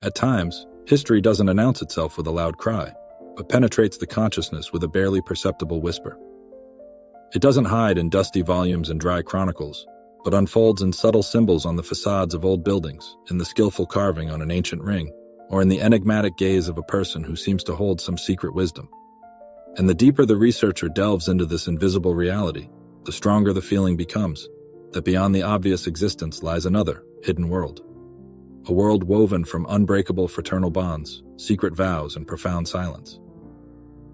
At times, history doesn't announce itself with a loud cry, but penetrates the consciousness with a barely perceptible whisper. It doesn't hide in dusty volumes and dry chronicles, but unfolds in subtle symbols on the facades of old buildings, in the skillful carving on an ancient ring, or in the enigmatic gaze of a person who seems to hold some secret wisdom. And the deeper the researcher delves into this invisible reality, the stronger the feeling becomes that beyond the obvious existence lies another, hidden world. A world woven from unbreakable fraternal bonds, secret vows, and profound silence.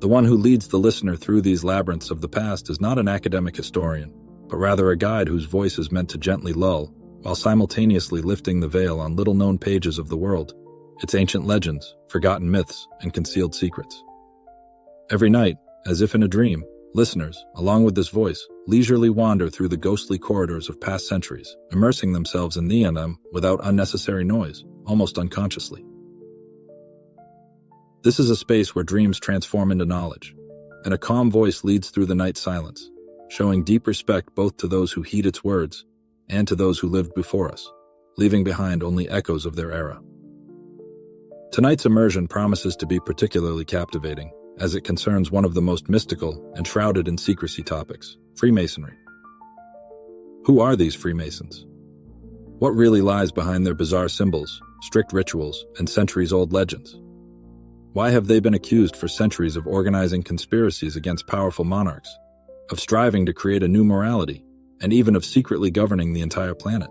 The one who leads the listener through these labyrinths of the past is not an academic historian, but rather a guide whose voice is meant to gently lull, while simultaneously lifting the veil on little-known pages of the world, its ancient legends, forgotten myths, and concealed secrets. Every night, as if in a dream, listeners, along with this voice, leisurely wander through the ghostly corridors of past centuries, immersing themselves in them without unnecessary noise, almost unconsciously. This is a space where dreams transform into knowledge, and a calm voice leads through the night silence, showing deep respect both to those who heed its words and to those who lived before us, leaving behind only echoes of their era. Tonight's immersion promises to be particularly captivating, as it concerns one of the most mystical and shrouded in secrecy topics, Freemasonry. Who are these Freemasons? What really lies behind their bizarre symbols, strict rituals, and centuries-old legends? Why have they been accused for centuries of organizing conspiracies against powerful monarchs, of striving to create a new morality, and even of secretly governing the entire planet?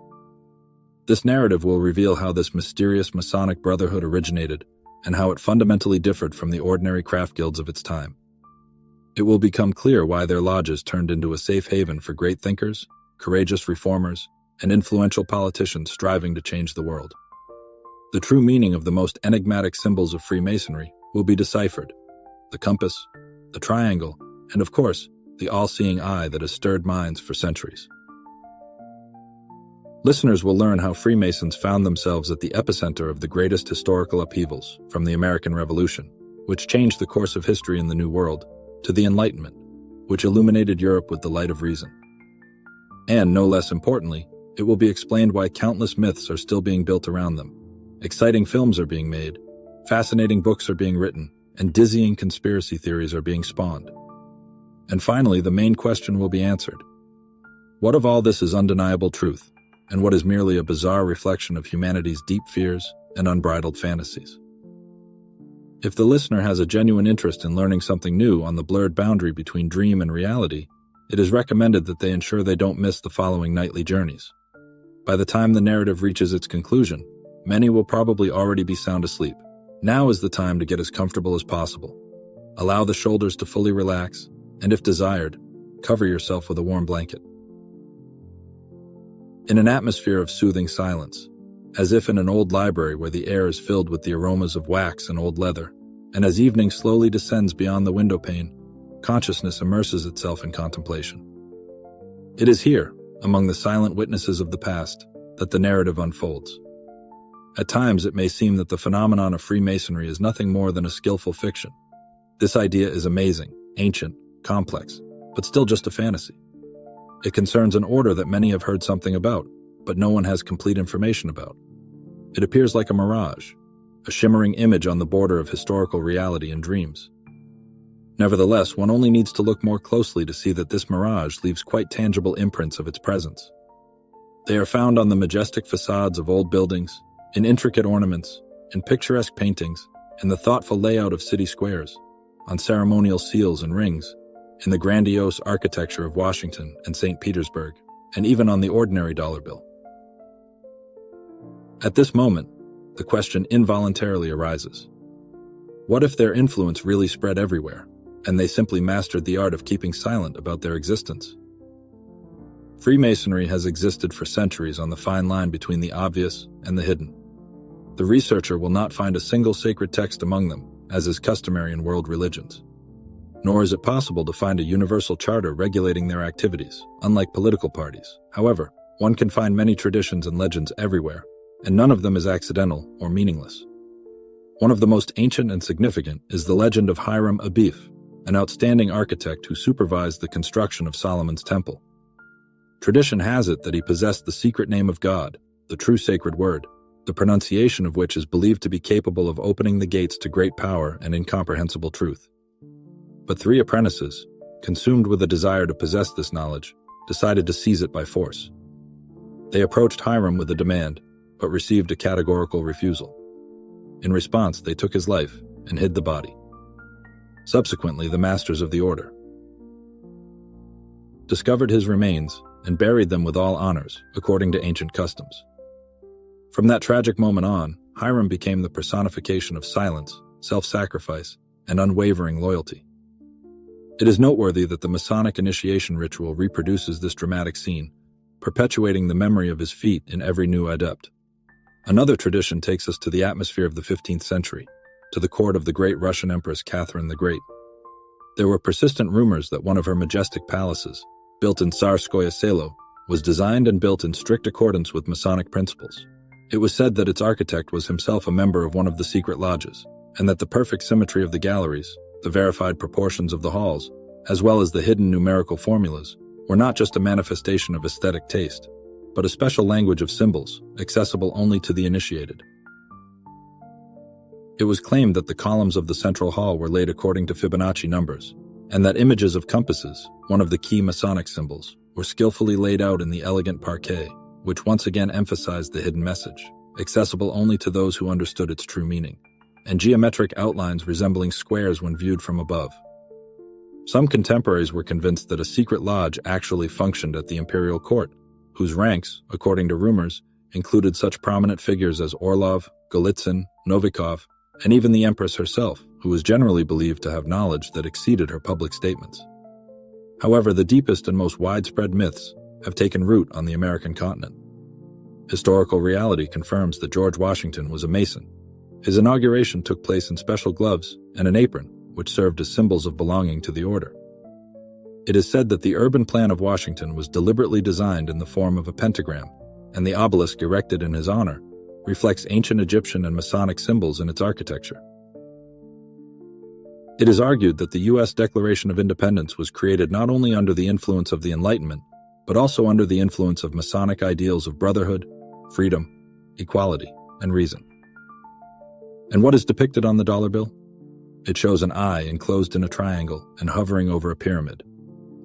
This narrative will reveal how this mysterious Masonic brotherhood originated and how it fundamentally differed from the ordinary craft guilds of its time. It will become clear why their lodges turned into a safe haven for great thinkers, courageous reformers, and influential politicians striving to change the world. The true meaning of the most enigmatic symbols of Freemasonry will be deciphered: the compass, the triangle, and of course, the all-seeing eye that has stirred minds for centuries. Listeners will learn how Freemasons found themselves at the epicenter of the greatest historical upheavals, from the American Revolution, which changed the course of history in the New World, to the Enlightenment, which illuminated Europe with the light of reason. And, no less importantly, it will be explained why countless myths are still being built around them, exciting films are being made, fascinating books are being written, and dizzying conspiracy theories are being spawned. And finally, the main question will be answered. What of all this is undeniable truth, and what is merely a bizarre reflection of humanity's deep fears and unbridled fantasies? If the listener has a genuine interest in learning something new on the blurred boundary between dream and reality, it is recommended that they ensure they don't miss the following nightly journeys. By the time the narrative reaches its conclusion, many will probably already be sound asleep. Now is the time to get as comfortable as possible. Allow the shoulders to fully relax, and if desired, cover yourself with a warm blanket. In an atmosphere of soothing silence, as if in an old library where the air is filled with the aromas of wax and old leather, and as evening slowly descends beyond the window pane, consciousness immerses itself in contemplation. It is here, among the silent witnesses of the past, that the narrative unfolds. At times it may seem that the phenomenon of Freemasonry is nothing more than a skillful fiction. This idea is amazing, ancient, complex, but still just a fantasy. It concerns an order that many have heard something about, but no one has complete information about. It appears like a mirage, a shimmering image on the border of historical reality and dreams. Nevertheless, one only needs to look more closely to see that this mirage leaves quite tangible imprints of its presence. They are found on the majestic facades of old buildings, in intricate ornaments, in picturesque paintings, in the thoughtful layout of city squares, on ceremonial seals and rings, in the grandiose architecture of Washington and St. Petersburg, and even on the ordinary dollar bill. At this moment, the question involuntarily arises. What if their influence really spread everywhere, and they simply mastered the art of keeping silent about their existence? Freemasonry has existed for centuries on the fine line between the obvious and the hidden. The researcher will not find a single sacred text among them, as is customary in world religions. Nor is it possible to find a universal charter regulating their activities, unlike political parties. However, one can find many traditions and legends everywhere, and none of them is accidental or meaningless. One of the most ancient and significant is the legend of Hiram Abiff, an outstanding architect who supervised the construction of Solomon's temple. Tradition has it that he possessed the secret name of God, the true sacred word, the pronunciation of which is believed to be capable of opening the gates to great power and incomprehensible truth. But 3 apprentices, consumed with a desire to possess this knowledge, decided to seize it by force. They approached Hiram with a demand, but received a categorical refusal. In response, they took his life and hid the body. Subsequently, the masters of the order discovered his remains and buried them with all honors, according to ancient customs. From that tragic moment on, Hiram became the personification of silence, self-sacrifice, and unwavering loyalty. It is noteworthy that the Masonic initiation ritual reproduces this dramatic scene, perpetuating the memory of his feat in every new adept. Another tradition takes us to the atmosphere of the 15th century, to the court of the great Russian Empress Catherine the Great. There were persistent rumors that one of her majestic palaces, built in Tsarskoye Selo, was designed and built in strict accordance with Masonic principles. It was said that its architect was himself a member of one of the secret lodges, and that the perfect symmetry of the galleries, the verified proportions of the halls, as well as the hidden numerical formulas, were not just a manifestation of aesthetic taste, but a special language of symbols, accessible only to the initiated. It was claimed that the columns of the central hall were laid according to Fibonacci numbers, and that images of compasses, one of the key Masonic symbols, were skillfully laid out in the elegant parquet, which once again emphasized the hidden message, accessible only to those who understood its true meaning, and geometric outlines resembling squares when viewed from above. Some contemporaries were convinced that a secret lodge actually functioned at the imperial court, whose ranks, according to rumors, included such prominent figures as Orlov, Golitsyn, Novikov, and even the Empress herself, who was generally believed to have knowledge that exceeded her public statements. However, the deepest and most widespread myths have taken root on the American continent. Historical reality confirms that George Washington was a Mason. His inauguration took place in special gloves and an apron, which served as symbols of belonging to the order. It is said that the urban plan of Washington was deliberately designed in the form of a pentagram, and the obelisk erected in his honor reflects ancient Egyptian and Masonic symbols in its architecture. It is argued that the U.S. Declaration of Independence was created not only under the influence of the Enlightenment, but also under the influence of Masonic ideals of brotherhood, freedom, equality, and reason. And what is depicted on the dollar bill? It shows an eye enclosed in a triangle and hovering over a pyramid,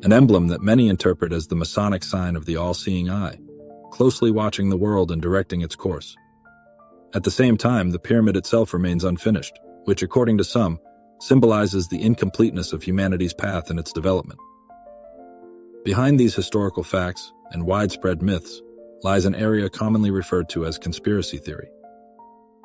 an emblem that many interpret as the Masonic sign of the all-seeing eye, closely watching the world and directing its course. At the same time, the pyramid itself remains unfinished, which, according to some, symbolizes the incompleteness of humanity's path in its development. Behind these historical facts and widespread myths lies an area commonly referred to as conspiracy theory.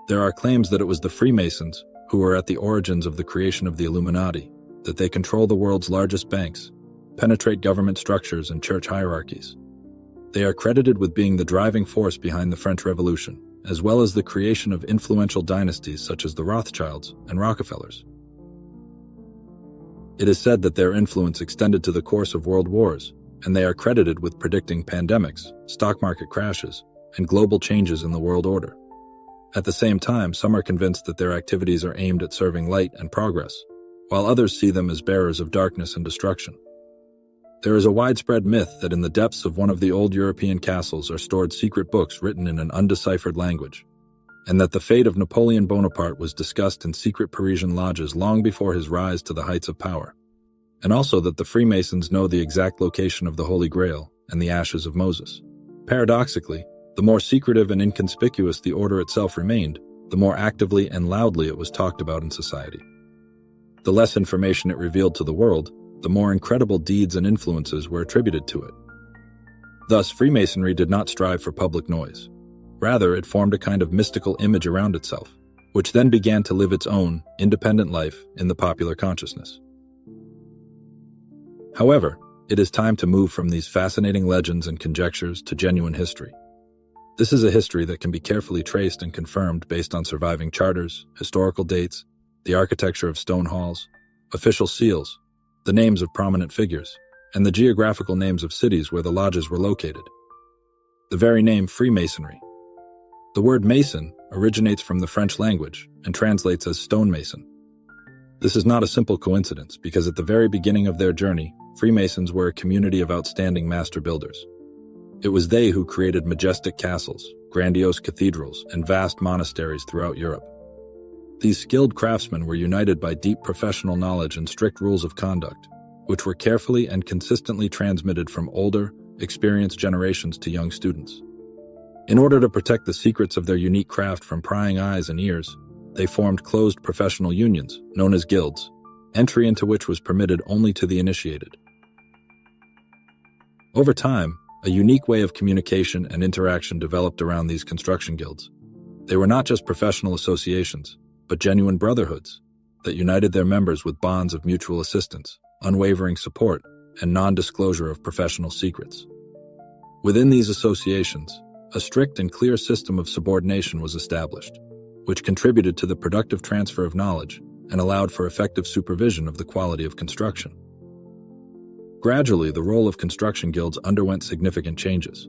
There are claims that it was the Freemasons who were at the origins of the creation of the Illuminati, that they control the world's largest banks, penetrate government structures and church hierarchies. They are credited with being the driving force behind the French Revolution, as well as the creation of influential dynasties such as the Rothschilds and Rockefellers. It is said that their influence extended to the course of world wars, and they are credited with predicting pandemics, stock market crashes, and global changes in the world order. At the same time, some are convinced that their activities are aimed at serving light and progress, while others see them as bearers of darkness and destruction. There is a widespread myth that in the depths of one of the old European castles are stored secret books written in an undeciphered language, and that the fate of Napoleon Bonaparte was discussed in secret Parisian lodges long before his rise to the heights of power, and also that the Freemasons know the exact location of the Holy Grail and the ashes of Moses. Paradoxically, the more secretive and inconspicuous the order itself remained, the more actively and loudly it was talked about in society. The less information it revealed to the world, the more incredible deeds and influences were attributed to it. Thus, Freemasonry did not strive for public noise. Rather, it formed a kind of mystical image around itself, which then began to live its own, independent life in the popular consciousness. However, it is time to move from these fascinating legends and conjectures to genuine history. This is a history that can be carefully traced and confirmed based on surviving charters, historical dates, the architecture of stone halls, official seals, the names of prominent figures, and the geographical names of cities where the lodges were located. The very name Freemasonry. The word mason originates from the French language and translates as stonemason. This is not a simple coincidence because at the very beginning of their journey, Freemasons were a community of outstanding master builders. It was they who created majestic castles, grandiose cathedrals, and vast monasteries throughout Europe. These skilled craftsmen were united by deep professional knowledge and strict rules of conduct, which were carefully and consistently transmitted from older, experienced generations to young students. In order to protect the secrets of their unique craft from prying eyes and ears, they formed closed professional unions, known as guilds, entry into which was permitted only to the initiated. Over time, a unique way of communication and interaction developed around these construction guilds. They were not just professional associations, but genuine brotherhoods that united their members with bonds of mutual assistance, unwavering support, and non-disclosure of professional secrets. Within these associations, a strict and clear system of subordination was established, which contributed to the productive transfer of knowledge and allowed for effective supervision of the quality of construction. Gradually, the role of construction guilds underwent significant changes.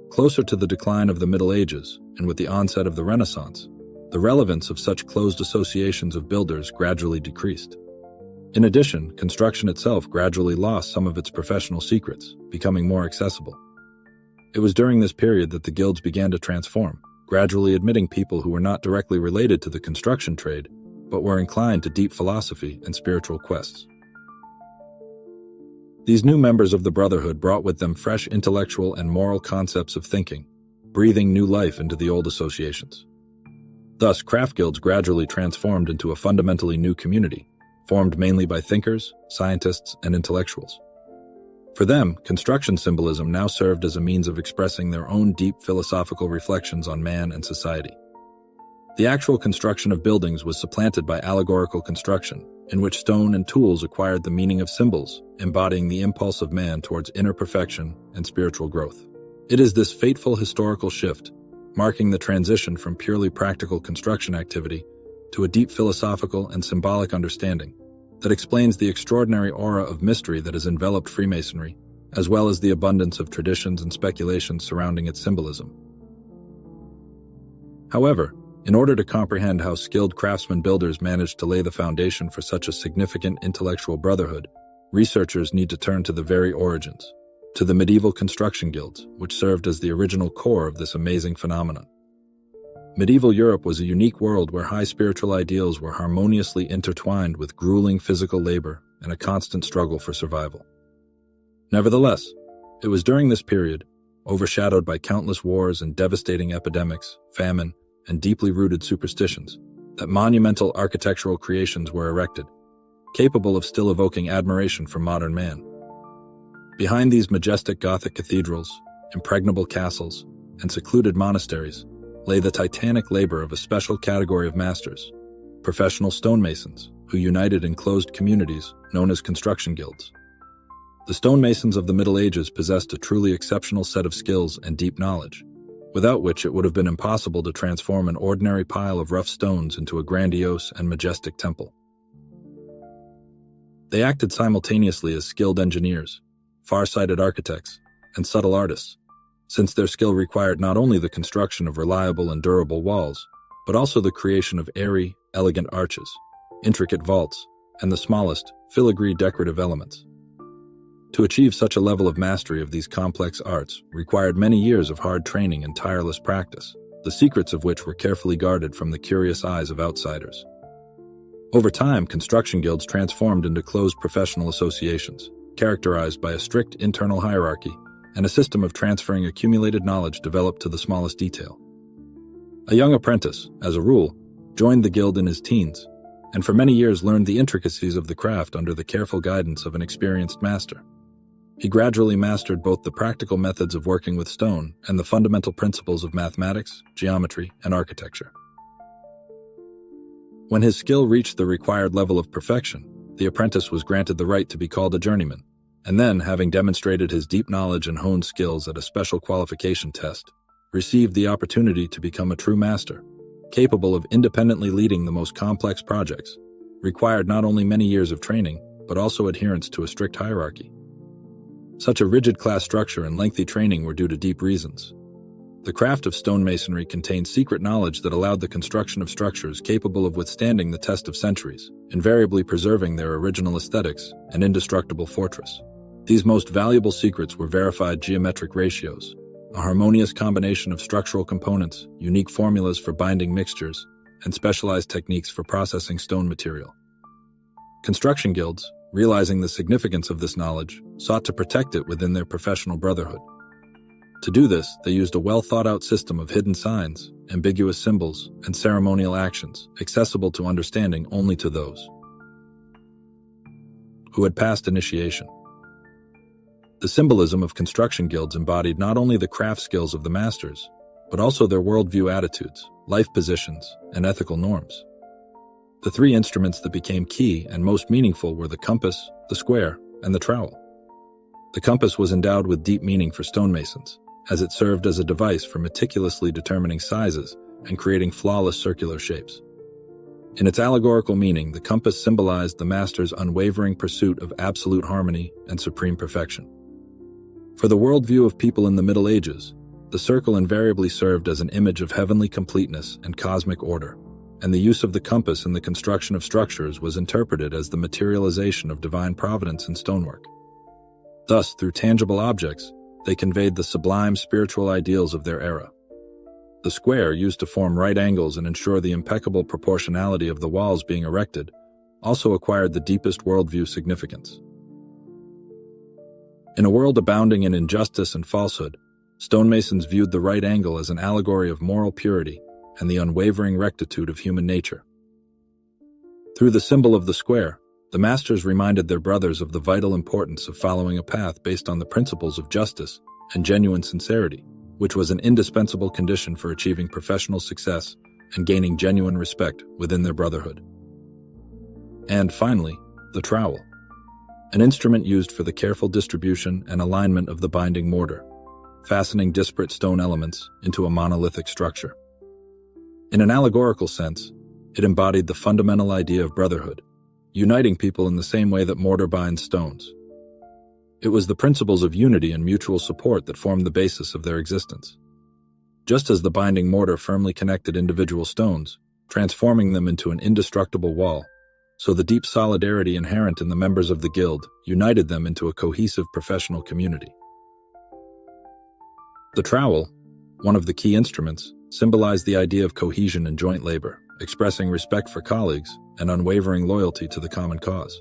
Closer to the decline of the Middle Ages, and with the onset of the Renaissance, the relevance of such closed associations of builders gradually decreased. In addition, construction itself gradually lost some of its professional secrets, becoming more accessible. It was during this period that the guilds began to transform, gradually admitting people who were not directly related to the construction trade, but were inclined to deep philosophy and spiritual quests. These new members of the Brotherhood brought with them fresh intellectual and moral concepts of thinking, breathing new life into the old associations. Thus, craft guilds gradually transformed into a fundamentally new community, formed mainly by thinkers, scientists, and intellectuals. For them, construction symbolism now served as a means of expressing their own deep philosophical reflections on man and society. The actual construction of buildings was supplanted by allegorical construction, in which stone and tools acquired the meaning of symbols, embodying the impulse of man towards inner perfection and spiritual growth. It is this fateful historical shift, marking the transition from purely practical construction activity to a deep philosophical and symbolic understanding, that explains the extraordinary aura of mystery that has enveloped Freemasonry, as well as the abundance of traditions and speculations surrounding its symbolism. However, in order to comprehend how skilled craftsmen builders managed to lay the foundation for such a significant intellectual brotherhood, researchers need to turn to the very origins, to the medieval construction guilds, which served as the original core of this amazing phenomenon. Medieval Europe was a unique world where high spiritual ideals were harmoniously intertwined with grueling physical labor and a constant struggle for survival. Nevertheless, it was during this period, overshadowed by countless wars and devastating epidemics, famine, and deeply rooted superstitions, that monumental architectural creations were erected, capable of still evoking admiration from modern man. Behind these majestic Gothic cathedrals, impregnable castles, and secluded monasteries lay the titanic labor of a special category of masters, professional stonemasons, who united in closed communities known as construction guilds. The stonemasons of the Middle Ages possessed a truly exceptional set of skills and deep knowledge, without which it would have been impossible to transform an ordinary pile of rough stones into a grandiose and majestic temple. They acted simultaneously as skilled engineers, far-sighted architects, and subtle artists, since their skill required not only the construction of reliable and durable walls, but also the creation of airy, elegant arches, intricate vaults, and the smallest, filigree decorative elements. To achieve such a level of mastery of these complex arts required many years of hard training and tireless practice, the secrets of which were carefully guarded from the curious eyes of outsiders. Over time, construction guilds transformed into closed professional associations, characterized by a strict internal hierarchy and a system of transferring accumulated knowledge developed to the smallest detail. A young apprentice, as a rule, joined the guild in his teens, and for many years learned the intricacies of the craft under the careful guidance of an experienced master. He gradually mastered both the practical methods of working with stone and the fundamental principles of mathematics, geometry, and architecture. When his skill reached the required level of perfection, the apprentice was granted the right to be called a journeyman, and then, having demonstrated his deep knowledge and honed skills at a special qualification test, received the opportunity to become a true master, capable of independently leading the most complex projects, required not only many years of training, but also adherence to a strict hierarchy. Such a rigid class structure and lengthy training were due to deep reasons. The craft of stonemasonry contained secret knowledge that allowed the construction of structures capable of withstanding the test of centuries, invariably preserving their original aesthetics and indestructible fortress. These most valuable secrets were verified geometric ratios, a harmonious combination of structural components, unique formulas for binding mixtures, and specialized techniques for processing stone material. Construction guilds, realizing the significance of this knowledge, sought to protect it within their professional brotherhood. To do this, they used a well-thought-out system of hidden signs, ambiguous symbols, and ceremonial actions, accessible to understanding only to those who had passed initiation. The symbolism of construction guilds embodied not only the craft skills of the masters, but also their worldview attitudes, life positions, and ethical norms. The three instruments that became key and most meaningful were the compass, the square, and the trowel. The compass was endowed with deep meaning for stonemasons, as it served as a device for meticulously determining sizes and creating flawless circular shapes. In its allegorical meaning, the compass symbolized the master's unwavering pursuit of absolute harmony and supreme perfection. For the worldview of people in the Middle Ages, the circle invariably served as an image of heavenly completeness and cosmic order, and the use of the compass in the construction of structures was interpreted as the materialization of divine providence in stonework. Thus, through tangible objects, they conveyed the sublime spiritual ideals of their era. The square, used to form right angles and ensure the impeccable proportionality of the walls being erected, also acquired the deepest worldview significance. In a world abounding in injustice and falsehood, stonemasons viewed the right angle as an allegory of moral purity and the unwavering rectitude of human nature. Through the symbol of the square, the masters reminded their brothers of the vital importance of following a path based on the principles of justice and genuine sincerity, which was an indispensable condition for achieving professional success and gaining genuine respect within their brotherhood. And finally, the trowel, an instrument used for the careful distribution and alignment of the binding mortar, fastening disparate stone elements into a monolithic structure. In an allegorical sense, it embodied the fundamental idea of brotherhood, uniting people in the same way that mortar binds stones. It was the principles of unity and mutual support that formed the basis of their existence. Just as the binding mortar firmly connected individual stones, transforming them into an indestructible wall, so the deep solidarity inherent in the members of the guild united them into a cohesive professional community. The trowel, one of the key instruments, symbolized the idea of cohesion and joint labor, expressing respect for colleagues and unwavering loyalty to the common cause.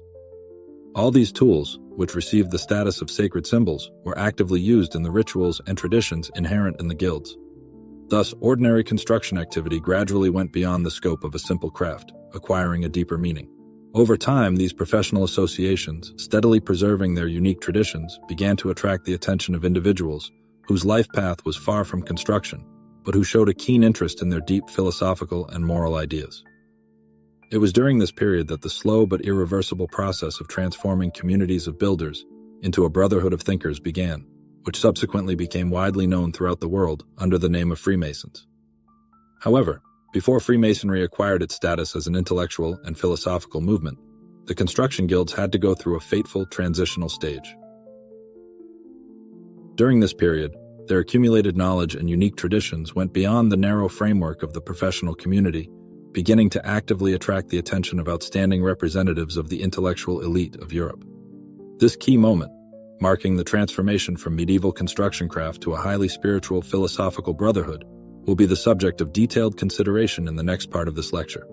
All these tools, which received the status of sacred symbols, were actively used in the rituals and traditions inherent in the guilds. Thus, ordinary construction activity gradually went beyond the scope of a simple craft, acquiring a deeper meaning. Over time, these professional associations, steadily preserving their unique traditions, began to attract the attention of individuals whose life path was far from construction, but who showed a keen interest in their deep philosophical and moral ideas. It was during this period that the slow but irreversible process of transforming communities of builders into a brotherhood of thinkers began, which subsequently became widely known throughout the world under the name of Freemasons. However, before Freemasonry acquired its status as an intellectual and philosophical movement, the construction guilds had to go through a fateful transitional stage. During this period, their accumulated knowledge and unique traditions went beyond the narrow framework of the professional community, beginning to actively attract the attention of outstanding representatives of the intellectual elite of Europe. This key moment, marking the transformation from medieval construction craft to a highly spiritual philosophical brotherhood, will be the subject of detailed consideration in the next part of this lecture.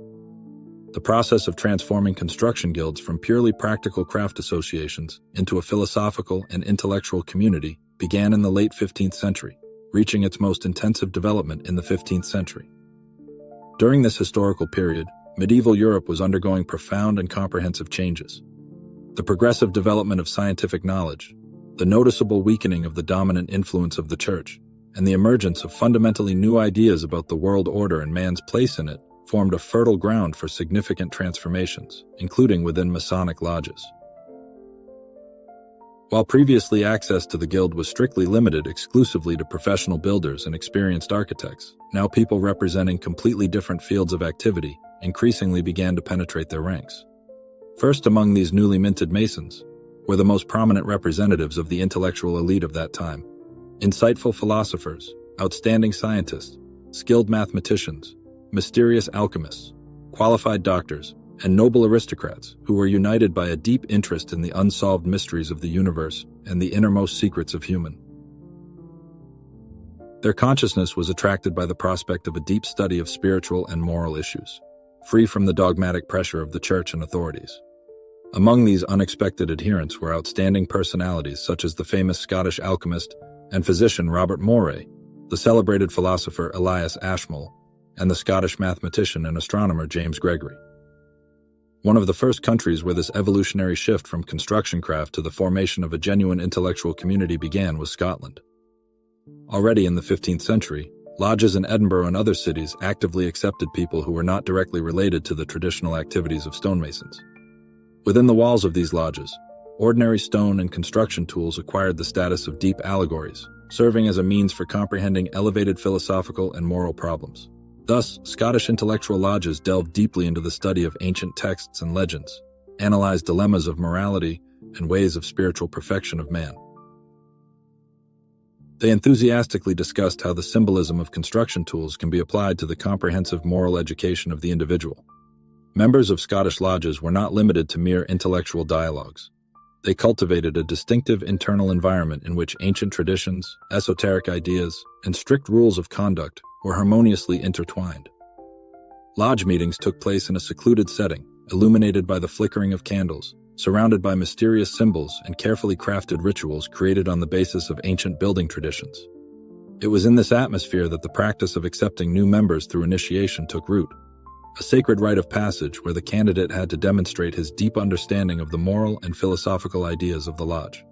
The process of transforming construction guilds from purely practical craft associations into a philosophical and intellectual community began in the late 15th century, reaching its most intensive development in the 15th century. During this historical period, medieval Europe was undergoing profound and comprehensive changes. The progressive development of scientific knowledge, the noticeable weakening of the dominant influence of the Church, and the emergence of fundamentally new ideas about the world order and man's place in it formed a fertile ground for significant transformations, including within Masonic lodges. While previously access to the guild was strictly limited exclusively to professional builders and experienced architects, now people representing completely different fields of activity increasingly began to penetrate their ranks. First among these newly minted Masons were the most prominent representatives of the intellectual elite of that time: insightful philosophers, outstanding scientists, skilled mathematicians, mysterious alchemists, qualified doctors, and noble aristocrats who were united by a deep interest in the unsolved mysteries of the universe and the innermost secrets of human Their consciousness was attracted by the prospect of a deep study of spiritual and moral issues, free from the dogmatic pressure of the church and authorities. Among these unexpected adherents were outstanding personalities such as the famous Scottish alchemist and physician Robert Moray, the celebrated philosopher Elias Ashmole, and the Scottish mathematician and astronomer James Gregory. One of the first countries where this evolutionary shift from construction craft to the formation of a genuine intellectual community began was Scotland. Already in the 15th century, lodges in Edinburgh and other cities actively accepted people who were not directly related to the traditional activities of stonemasons. Within the walls of these lodges, ordinary stone and construction tools acquired the status of deep allegories, serving as a means for comprehending elevated philosophical and moral problems. Thus, Scottish intellectual lodges delved deeply into the study of ancient texts and legends, analyzed dilemmas of morality and ways of spiritual perfection of man. They enthusiastically discussed how the symbolism of construction tools can be applied to the comprehensive moral education of the individual. Members of Scottish lodges were not limited to mere intellectual dialogues. They cultivated a distinctive internal environment in which ancient traditions, esoteric ideas, and strict rules of conduct were harmoniously intertwined. Lodge meetings took place in a secluded setting, illuminated by the flickering of candles, surrounded by mysterious symbols and carefully crafted rituals created on the basis of ancient building traditions. It was in this atmosphere that the practice of accepting new members through initiation took root, a sacred rite of passage where the candidate had to demonstrate his deep understanding of the moral and philosophical ideas of the lodge.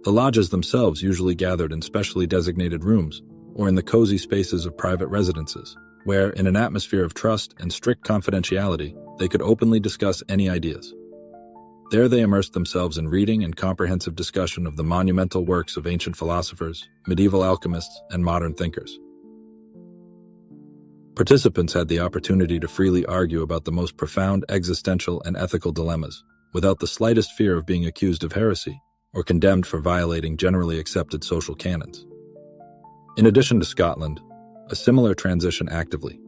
The lodges themselves usually gathered in specially designated rooms or in the cozy spaces of private residences, where, in an atmosphere of trust and strict confidentiality, they could openly discuss any ideas. There they immersed themselves in reading and comprehensive discussion of the monumental works of ancient philosophers, medieval alchemists, and modern thinkers. Participants had the opportunity to freely argue about the most profound existential and ethical dilemmas, without the slightest fear of being accused of heresy or condemned for violating generally accepted social canons. In addition to Scotland, a similar transition actively.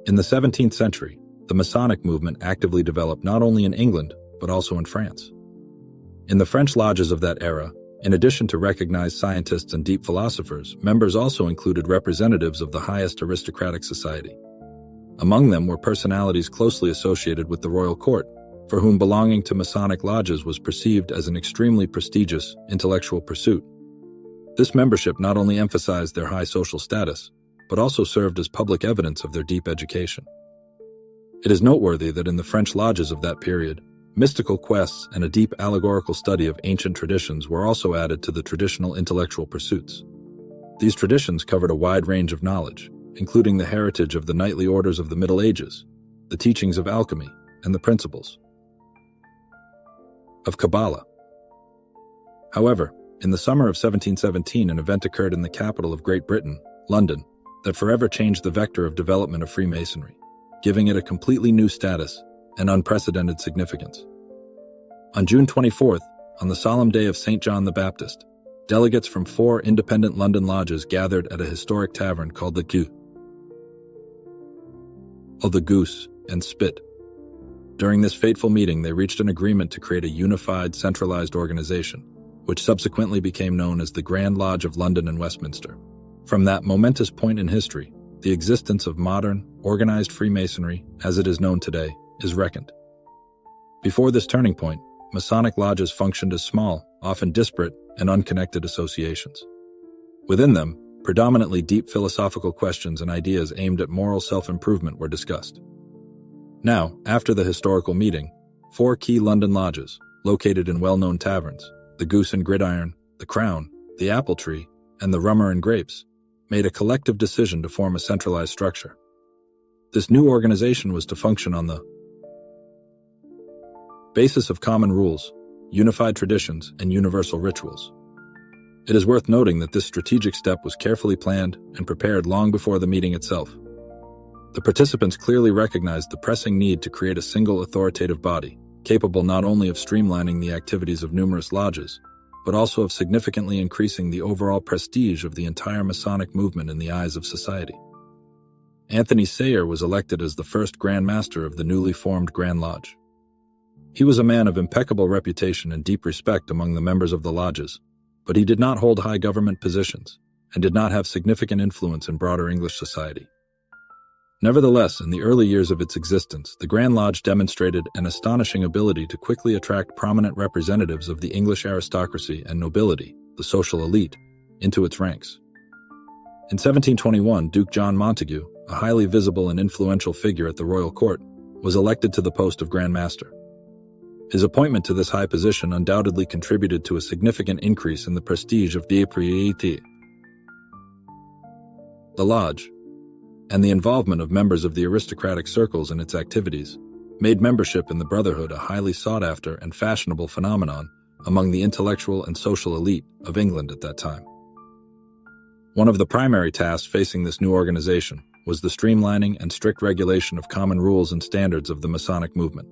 In the 17th century, the Masonic movement actively developed not only in England, but also in France. In the French lodges of that era, in addition to recognized scientists and deep philosophers, members also included representatives of the highest aristocratic society. Among them were personalities closely associated with the royal court, for whom belonging to Masonic lodges was perceived as an extremely prestigious intellectual pursuit. This membership not only emphasized their high social status, but also served as public evidence of their deep education. It is noteworthy that in the French lodges of that period, mystical quests and a deep allegorical study of ancient traditions were also added to the traditional intellectual pursuits. These traditions covered a wide range of knowledge, including the heritage of the knightly orders of the Middle Ages, the teachings of alchemy, and the principles of Kabbalah. However, in the summer of 1717, an event occurred in the capital of Great Britain, London, that forever changed the vector of development of Freemasonry, giving it a completely new status and unprecedented significance. On June 24th, on the solemn day of St. John the Baptist, delegates from 4 independent London lodges gathered at a historic tavern called the Goose and Spit. During this fateful meeting, they reached an agreement to create a unified, centralized organization, which subsequently became known as the Grand Lodge of London and Westminster. From that momentous point in history, the existence of modern, organized Freemasonry, as it is known today, is reckoned. Before this turning point, Masonic lodges functioned as small, often disparate, and unconnected associations. Within them, predominantly deep philosophical questions and ideas aimed at moral self-improvement were discussed. Now, after the historical meeting, 4 key London lodges, located in well-known taverns, the Goose and Gridiron, the Crown, the Apple Tree, and the Rummer and Grapes, made a collective decision to form a centralized structure. This new organization was to function on the basis of common rules, unified traditions, and universal rituals. It is worth noting that this strategic step was carefully planned and prepared long before the meeting itself. The participants clearly recognized the pressing need to create a single authoritative body, capable not only of streamlining the activities of numerous lodges, but also of significantly increasing the overall prestige of the entire Masonic movement in the eyes of society. Anthony Sayer was elected as the first Grand Master of the newly formed Grand Lodge. He was a man of impeccable reputation and deep respect among the members of the lodges, but he did not hold high government positions, and did not have significant influence in broader English society. Nevertheless, in the early years of its existence, the Grand Lodge demonstrated an astonishing ability to quickly attract prominent representatives of the English aristocracy and nobility, the social elite, into its ranks. In 1721, Duke John Montagu, a highly visible and influential figure at the royal court, was elected to the post of Grand Master. His appointment to this high position undoubtedly contributed to a significant increase in the prestige of the Lodge, and the involvement of members of the aristocratic circles in its activities made membership in the Brotherhood a highly sought-after and fashionable phenomenon among the intellectual and social elite of England at that time. One of the primary tasks facing this new organization was the streamlining and strict regulation of common rules and standards of the Masonic movement.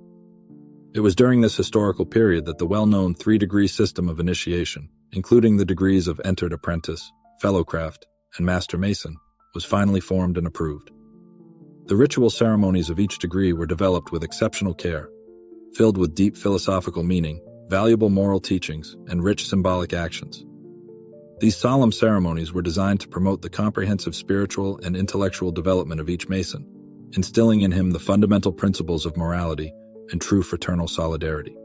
It was during this historical period that the well-known three-degree system of initiation, including the degrees of entered apprentice, fellowcraft, and master mason, was finally formed and approved. The ritual ceremonies of each degree were developed with exceptional care, filled with deep philosophical meaning, valuable moral teachings, and rich symbolic actions. These solemn ceremonies were designed to promote the comprehensive spiritual and intellectual development of each Mason, instilling in him the fundamental principles of morality and true fraternal solidarity.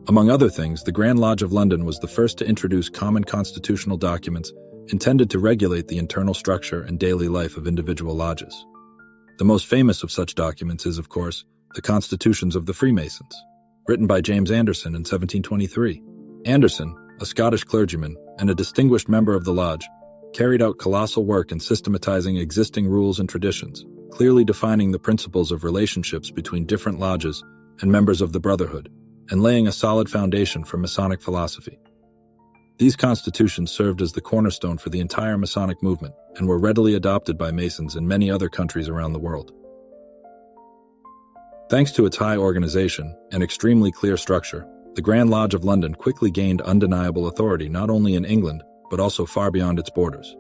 Among other things, the Grand Lodge of London was the first to introduce common constitutional documents intended to regulate the internal structure and daily life of individual lodges. The most famous of such documents is, of course, the Constitutions of the Freemasons, written by James Anderson in 1723. Anderson, a Scottish clergyman and a distinguished member of the lodge, carried out colossal work in systematizing existing rules and traditions, clearly defining the principles of relationships between different lodges and members of the Brotherhood, and laying a solid foundation for Masonic philosophy. These constitutions served as the cornerstone for the entire Masonic movement and were readily adopted by Masons in many other countries around the world. Thanks to its high organization and extremely clear structure, the Grand Lodge of London quickly gained undeniable authority not only in England, but also far beyond its borders.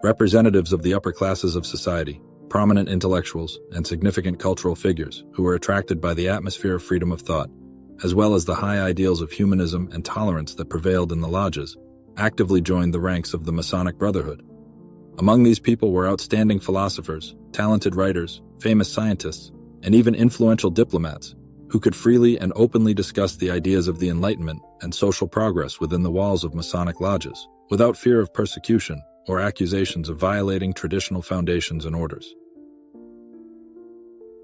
Representatives of the upper classes of society, prominent intellectuals, and significant cultural figures who were attracted by the atmosphere of freedom of thought, as well as the high ideals of humanism and tolerance that prevailed in the lodges, actively joined the ranks of the Masonic Brotherhood. Among these people were outstanding philosophers, talented writers, famous scientists, and even influential diplomats, who could freely and openly discuss the ideas of the Enlightenment and social progress within the walls of Masonic lodges, without fear of persecution or accusations of violating traditional foundations and orders.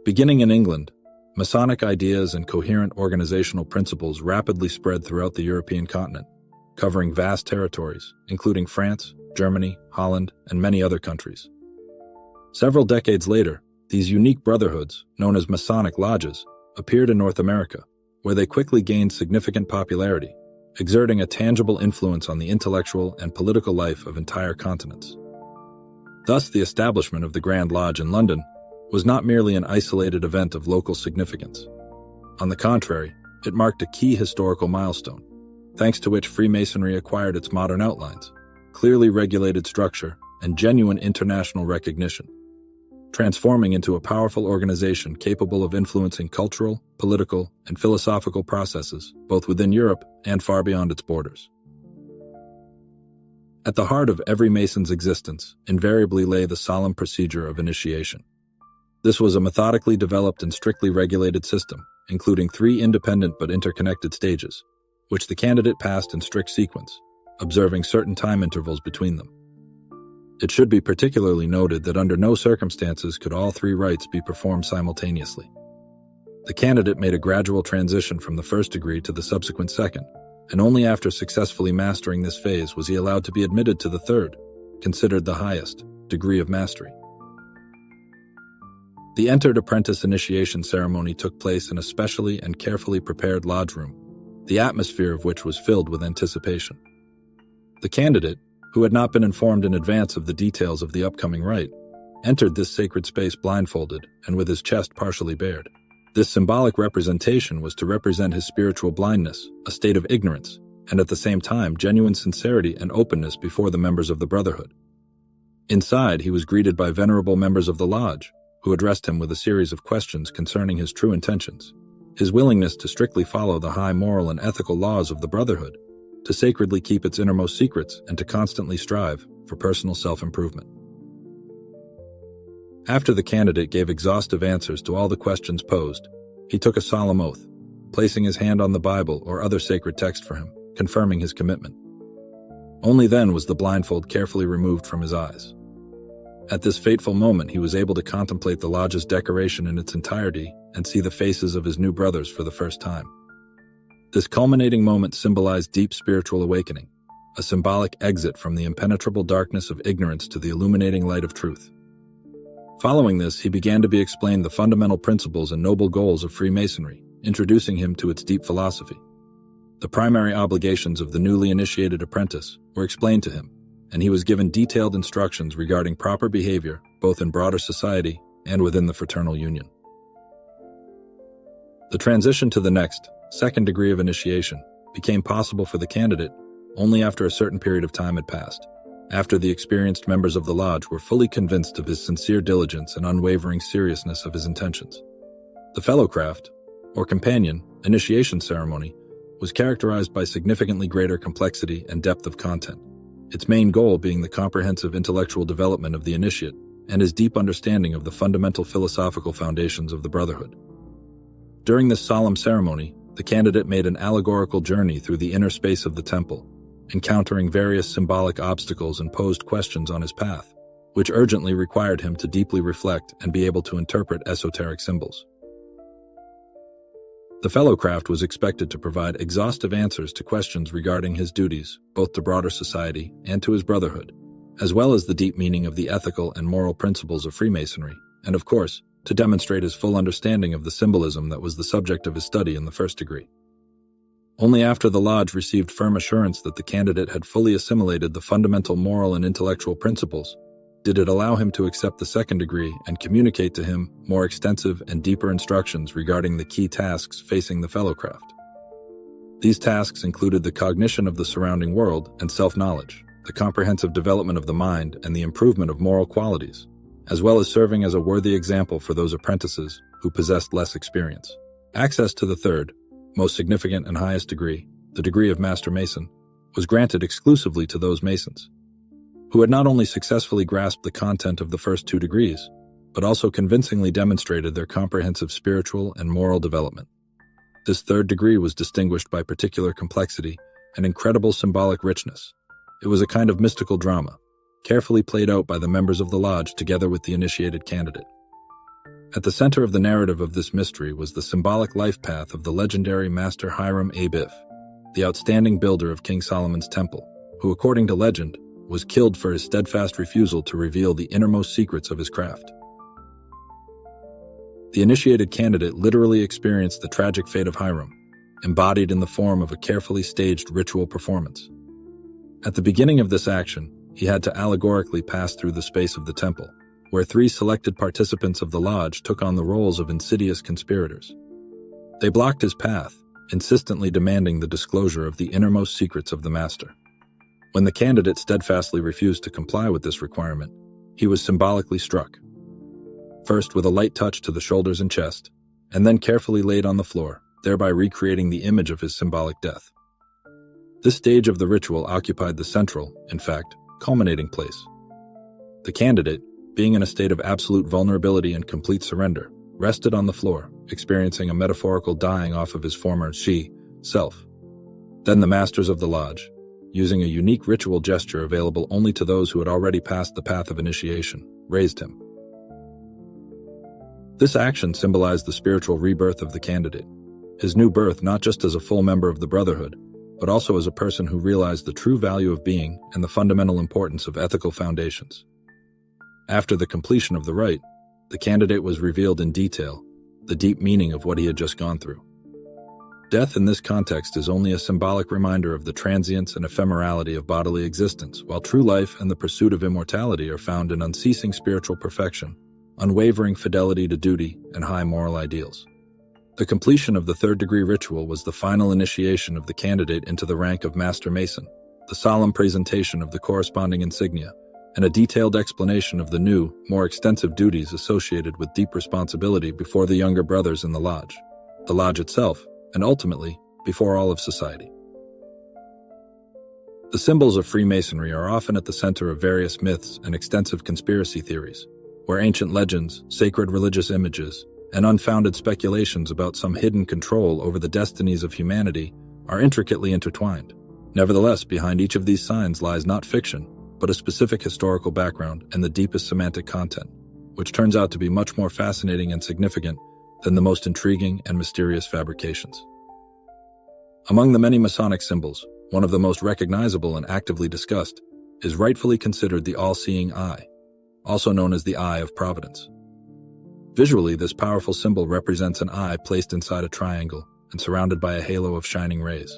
Beginning in England, Masonic ideas and coherent organizational principles rapidly spread throughout the European continent, covering vast territories, including France, Germany, Holland, and many other countries. Several decades later, these unique brotherhoods, known as Masonic lodges, appeared in North America, where they quickly gained significant popularity, exerting a tangible influence on the intellectual and political life of entire continents. Thus, the establishment of the Grand Lodge in London was not merely an isolated event of local significance. On the contrary, it marked a key historical milestone, thanks to which Freemasonry acquired its modern outlines, clearly regulated structure, and genuine international recognition, transforming into a powerful organization capable of influencing cultural, political, and philosophical processes, both within Europe and far beyond its borders. At the heart of every Mason's existence invariably lay the solemn procedure of initiation. This was a methodically developed and strictly regulated system, including 3 independent but interconnected stages, which the candidate passed in strict sequence, observing certain time intervals between them. It should be particularly noted that under no circumstances could all 3 rites be performed simultaneously. The candidate made a gradual transition from the first degree to the subsequent second, and only after successfully mastering this phase was he allowed to be admitted to the third, considered the highest, degree of mastery. The entered apprentice initiation ceremony took place in a specially and carefully prepared lodge room, the atmosphere of which was filled with anticipation. The candidate, who had not been informed in advance of the details of the upcoming rite, entered this sacred space blindfolded and with his chest partially bared. This symbolic representation was to represent his spiritual blindness, a state of ignorance, and at the same time genuine sincerity and openness before the members of the Brotherhood. Inside, he was greeted by venerable members of the lodge, who addressed him with a series of questions concerning his true intentions, his willingness to strictly follow the high moral and ethical laws of the Brotherhood, to sacredly keep its innermost secrets and to constantly strive for personal self-improvement. After the candidate gave exhaustive answers to all the questions posed, he took a solemn oath, placing his hand on the Bible or other sacred text for him, confirming his commitment. Only then was the blindfold carefully removed from his eyes. At this fateful moment, he was able to contemplate the lodge's decoration in its entirety and see the faces of his new brothers for the first time. This culminating moment symbolized deep spiritual awakening, a symbolic exit from the impenetrable darkness of ignorance to the illuminating light of truth. Following this, he began to be explained the fundamental principles and noble goals of Freemasonry, introducing him to its deep philosophy. The primary obligations of the newly initiated apprentice were explained to him, and he was given detailed instructions regarding proper behavior both in broader society and within the fraternal union. The transition to the next, second degree of initiation became possible for the candidate only after a certain period of time had passed, after the experienced members of the lodge were fully convinced of his sincere diligence and unwavering seriousness of his intentions. The fellowcraft, or companion, initiation ceremony was characterized by significantly greater complexity and depth of content, its main goal being the comprehensive intellectual development of the initiate and his deep understanding of the fundamental philosophical foundations of the brotherhood. During this solemn ceremony, the candidate made an allegorical journey through the inner space of the temple, encountering various symbolic obstacles and posed questions on his path, which urgently required him to deeply reflect and be able to interpret esoteric symbols. The fellowcraft was expected to provide exhaustive answers to questions regarding his duties, both to broader society and to his brotherhood, as well as the deep meaning of the ethical and moral principles of Freemasonry, and of course, to demonstrate his full understanding of the symbolism that was the subject of his study in the first degree. Only after the lodge received firm assurance that the candidate had fully assimilated the fundamental moral and intellectual principles did it allow him to accept the second degree and communicate to him more extensive and deeper instructions regarding the key tasks facing the fellowcraft. These tasks included the cognition of the surrounding world and self-knowledge, the comprehensive development of the mind and the improvement of moral qualities, as well as serving as a worthy example for those apprentices who possessed less experience. Access to the third, most significant and highest degree, the degree of Master Mason, was granted exclusively to those Masons who had not only successfully grasped the content of the first two degrees, but also convincingly demonstrated their comprehensive spiritual and moral development. This third degree was distinguished by particular complexity and incredible symbolic richness. It was a kind of mystical drama, carefully played out by the members of the lodge together with the initiated candidate. At the center of the narrative of this mystery was the symbolic life path of the legendary Master Hiram A. Biff, the outstanding builder of King Solomon's temple, who, according to legend, was killed for his steadfast refusal to reveal the innermost secrets of his craft. The initiated candidate literally experienced the tragic fate of Hiram, embodied in the form of a carefully staged ritual performance. At the beginning of this action, he had to allegorically pass through the space of the temple, where 3 selected participants of the lodge took on the roles of insidious conspirators. They blocked his path, insistently demanding the disclosure of the innermost secrets of the master. When the candidate steadfastly refused to comply with this requirement, he was symbolically struck, first with a light touch to the shoulders and chest, and then carefully laid on the floor, thereby recreating the image of his symbolic death. This stage of the ritual occupied the central, in fact, culminating place. The candidate, being in a state of absolute vulnerability and complete surrender, rested on the floor, experiencing a metaphorical dying off of his former self. Then the masters of the lodge, using a unique ritual gesture available only to those who had already passed the path of initiation, raised him. This action symbolized the spiritual rebirth of the candidate, his new birth not just as a full member of the brotherhood, but also as a person who realized the true value of being and the fundamental importance of ethical foundations. After the completion of the rite, the candidate was revealed in detail the deep meaning of what he had just gone through. Death in this context is only a symbolic reminder of the transience and ephemerality of bodily existence, while true life and the pursuit of immortality are found in unceasing spiritual perfection, unwavering fidelity to duty, and high moral ideals. The completion of the third degree ritual was the final initiation of the candidate into the rank of Master Mason, the solemn presentation of the corresponding insignia, and a detailed explanation of the new, more extensive duties associated with deep responsibility before the younger brothers in the lodge itself, and ultimately, before all of society. The symbols of Freemasonry are often at the center of various myths and extensive conspiracy theories, where ancient legends, sacred religious images, and unfounded speculations about some hidden control over the destinies of humanity are intricately intertwined. Nevertheless, behind each of these signs lies not fiction, but a specific historical background and the deepest semantic content, which turns out to be much more fascinating and significant than the most intriguing and mysterious fabrications. Among the many Masonic symbols, one of the most recognizable and actively discussed is rightfully considered the all-seeing eye, also known as the Eye of Providence. Visually, this powerful symbol represents an eye placed inside a triangle and surrounded by a halo of shining rays.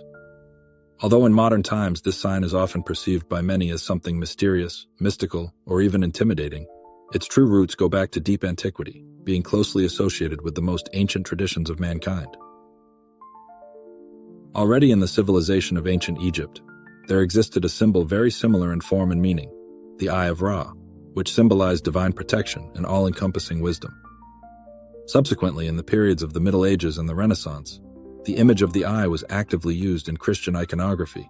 Although in modern times this sign is often perceived by many as something mysterious, mystical, or even intimidating, its true roots go back to deep antiquity, being closely associated with the most ancient traditions of mankind. Already in the civilization of ancient Egypt, there existed a symbol very similar in form and meaning, the Eye of Ra, which symbolized divine protection and all-encompassing wisdom. Subsequently, in the periods of the Middle Ages and the Renaissance, the image of the eye was actively used in Christian iconography,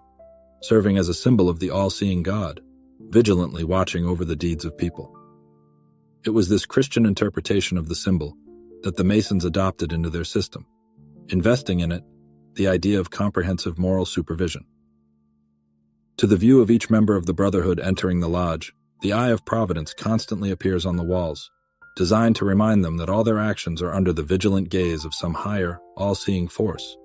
serving as a symbol of the all-seeing God, vigilantly watching over the deeds of people. It was this Christian interpretation of the symbol that the Masons adopted into their system, investing in it the idea of comprehensive moral supervision. To the view of each member of the Brotherhood entering the lodge, the Eye of Providence constantly appears on the walls, designed to remind them that all their actions are under the vigilant gaze of some higher, all-seeing force.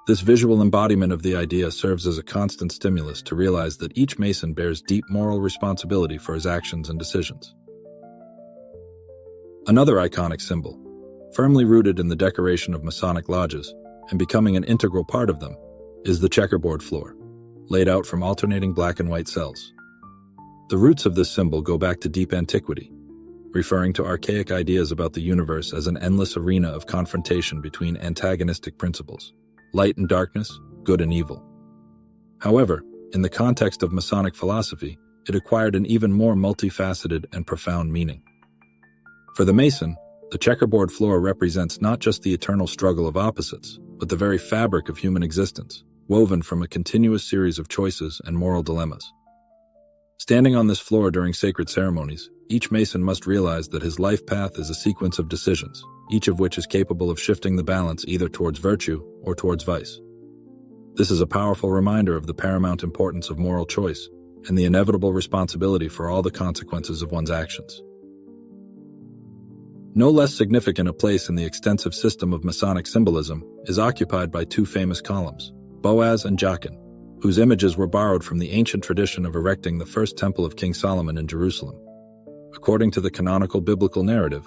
This visual embodiment of the idea serves as a constant stimulus to realize that each Mason bears deep moral responsibility for his actions and decisions. Another iconic symbol, firmly rooted in the decoration of Masonic lodges and becoming an integral part of them, is the checkerboard floor, laid out from alternating black and white cells. The roots of this symbol go back to deep antiquity, referring to archaic ideas about the universe as an endless arena of confrontation between antagonistic principles, light and darkness, good and evil. However, in the context of Masonic philosophy, it acquired an even more multifaceted and profound meaning. For the Mason, the checkerboard floor represents not just the eternal struggle of opposites, but the very fabric of human existence, woven from a continuous series of choices and moral dilemmas. Standing on this floor during sacred ceremonies, each Mason must realize that his life path is a sequence of decisions, each of which is capable of shifting the balance either towards virtue or towards vice. This is a powerful reminder of the paramount importance of moral choice and the inevitable responsibility for all the consequences of one's actions. No less significant a place in the extensive system of Masonic symbolism is occupied by two famous columns, Boaz and Jachin, whose images were borrowed from the ancient tradition of erecting the first temple of King Solomon in Jerusalem. According to the canonical biblical narrative,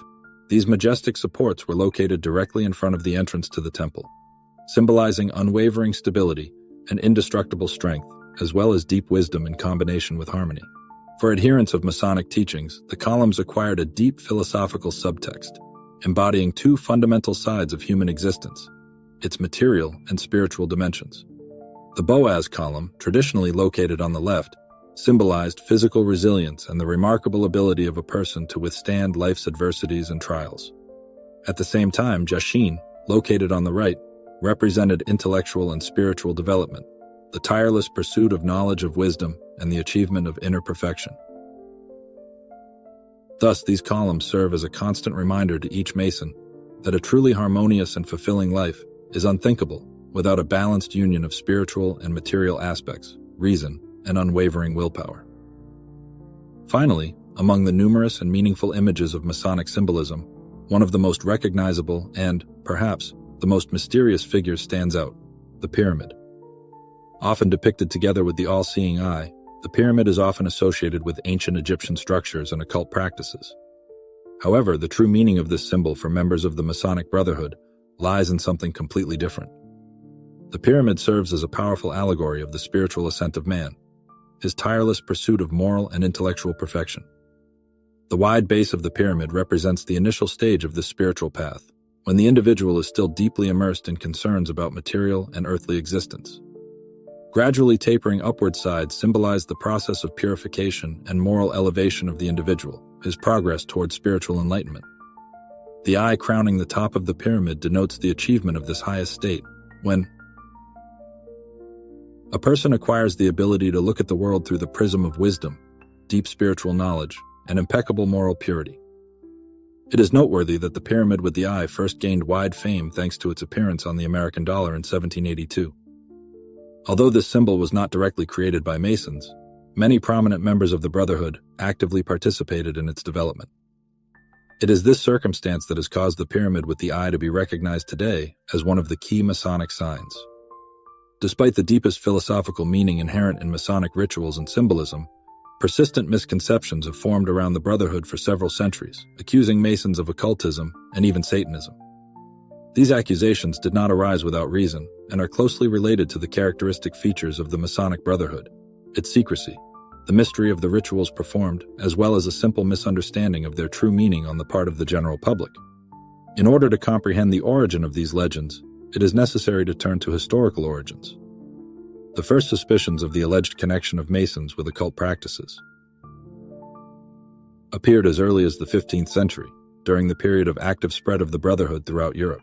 these majestic supports were located directly in front of the entrance to the temple, symbolizing unwavering stability and indestructible strength, as well as deep wisdom in combination with harmony. For adherents of Masonic teachings, the columns acquired a deep philosophical subtext, embodying two fundamental sides of human existence, its material and spiritual dimensions. The Boaz column, traditionally located on the left, symbolized physical resilience and the remarkable ability of a person to withstand life's adversities and trials. At the same time, Jachin, located on the right, represented intellectual and spiritual development, the tireless pursuit of knowledge of wisdom and the achievement of inner perfection. Thus, these columns serve as a constant reminder to each Mason that a truly harmonious and fulfilling life is unthinkable without a balanced union of spiritual and material aspects, reason, and unwavering willpower. Finally, among the numerous and meaningful images of Masonic symbolism, one of the most recognizable and, perhaps, the most mysterious figures stands out, the pyramid. Often depicted together with the all-seeing eye, the pyramid is often associated with ancient Egyptian structures and occult practices. However, the true meaning of this symbol for members of the Masonic Brotherhood lies in something completely different. The pyramid serves as a powerful allegory of the spiritual ascent of man, his tireless pursuit of moral and intellectual perfection. The wide base of the pyramid represents the initial stage of this spiritual path, when the individual is still deeply immersed in concerns about material and earthly existence. Gradually tapering upward sides symbolize the process of purification and moral elevation of the individual, his progress towards spiritual enlightenment. The eye crowning the top of the pyramid denotes the achievement of this highest state, when A person acquires the ability to look at the world through the prism of wisdom, deep spiritual knowledge, and impeccable moral purity. It is noteworthy that the pyramid with the eye first gained wide fame thanks to its appearance on the American dollar in 1782. Although this symbol was not directly created by Masons, many prominent members of the Brotherhood actively participated in its development. It is this circumstance that has caused the pyramid with the eye to be recognized today as one of the key Masonic signs. Despite the deepest philosophical meaning inherent in Masonic rituals and symbolism, persistent misconceptions have formed around the Brotherhood for several centuries, accusing Masons of occultism and even Satanism. These accusations did not arise without reason and are closely related to the characteristic features of the Masonic Brotherhood: its secrecy, the mystery of the rituals performed, as well as a simple misunderstanding of their true meaning on the part of the general public. In order to comprehend the origin of these legends, it is necessary to turn to historical origins. The first suspicions of the alleged connection of Masons with occult practices appeared as early as the 15th century, during the period of active spread of the Brotherhood throughout Europe.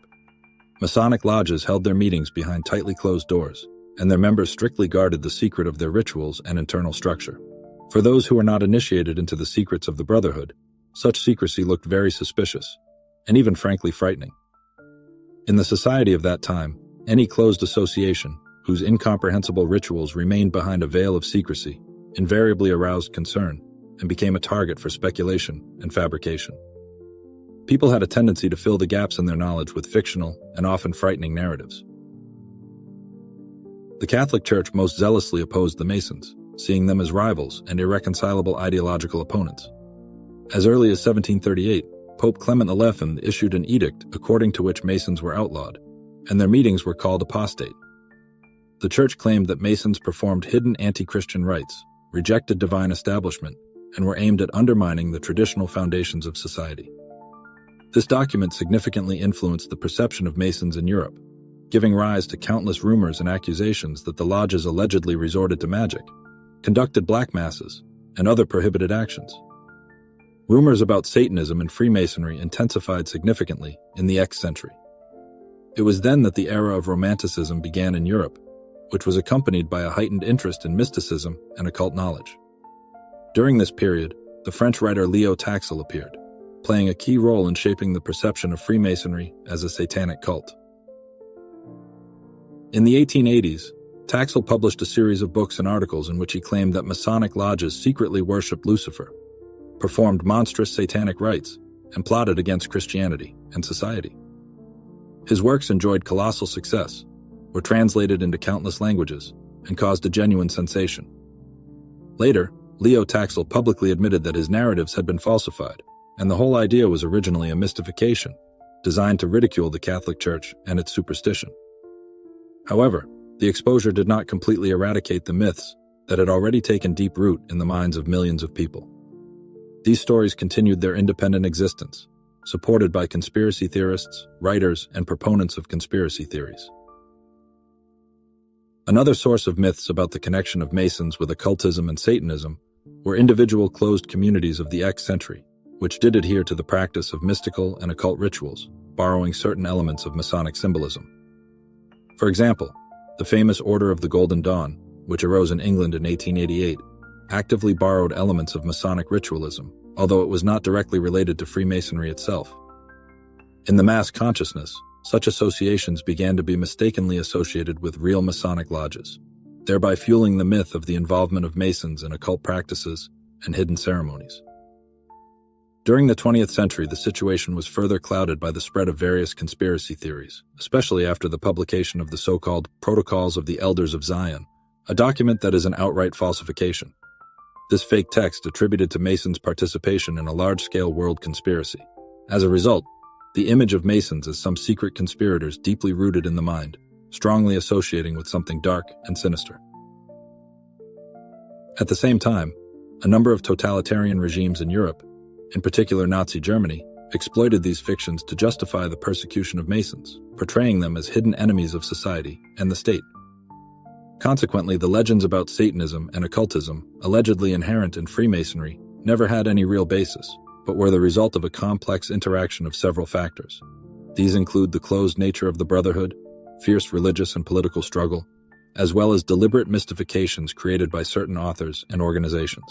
Masonic lodges held their meetings behind tightly closed doors, and their members strictly guarded the secret of their rituals and internal structure. For those who were not initiated into the secrets of the Brotherhood, such secrecy looked very suspicious, and even frankly frightening. In the society of that time, any closed association, whose incomprehensible rituals remained behind a veil of secrecy, invariably aroused concern and became a target for speculation and fabrication. People had a tendency to fill the gaps in their knowledge with fictional and often frightening narratives. The Catholic Church most zealously opposed the Masons, seeing them as rivals and irreconcilable ideological opponents. As early as 1738, Pope Clement XI issued an edict according to which Masons were outlawed, and their meetings were called apostate. The Church claimed that Masons performed hidden anti-Christian rites, rejected divine establishment, and were aimed at undermining the traditional foundations of society. This document significantly influenced the perception of Masons in Europe, giving rise to countless rumors and accusations that the lodges allegedly resorted to magic, conducted black masses, and other prohibited actions. Rumors about Satanism and Freemasonry intensified significantly in the X century. It was then that the era of Romanticism began in Europe, which was accompanied by a heightened interest in mysticism and occult knowledge. During this period, the French writer Leo Taxil appeared, playing a key role in shaping the perception of Freemasonry as a satanic cult. In the 1880s, Taxil published a series of books and articles in which he claimed that Masonic lodges secretly worshipped Lucifer, performed monstrous satanic rites, and plotted against Christianity and society. His works enjoyed colossal success, were translated into countless languages, and caused a genuine sensation. Later, Leo Taxil publicly admitted that his narratives had been falsified, and the whole idea was originally a mystification, designed to ridicule the Catholic Church and its superstition. However, the exposure did not completely eradicate the myths that had already taken deep root in the minds of millions of people. These stories continued their independent existence, supported by conspiracy theorists, writers, and proponents of conspiracy theories. Another source of myths about the connection of Masons with occultism and Satanism were individual closed communities of the X century, which did adhere to the practice of mystical and occult rituals, borrowing certain elements of Masonic symbolism. For example, the famous Order of the Golden Dawn, which arose in England in 1888, actively borrowed elements of Masonic ritualism, although it was not directly related to Freemasonry itself. In the mass consciousness, such associations began to be mistakenly associated with real Masonic lodges, thereby fueling the myth of the involvement of Masons in occult practices and hidden ceremonies. During the 20th century, the situation was further clouded by the spread of various conspiracy theories, especially after the publication of the so-called Protocols of the Elders of Zion, a document that is an outright falsification. This fake text attributed to Masons' participation in a large-scale world conspiracy. As a result, the image of Masons as some secret conspirators deeply rooted in the mind, strongly associating with something dark and sinister. At the same time, a number of totalitarian regimes in Europe, in particular Nazi Germany, exploited these fictions to justify the persecution of Masons, portraying them as hidden enemies of society and the state. Consequently, the legends about Satanism and occultism, allegedly inherent in Freemasonry, never had any real basis, but were the result of a complex interaction of several factors. These include the closed nature of the Brotherhood, fierce religious and political struggle, as well as deliberate mystifications created by certain authors and organizations.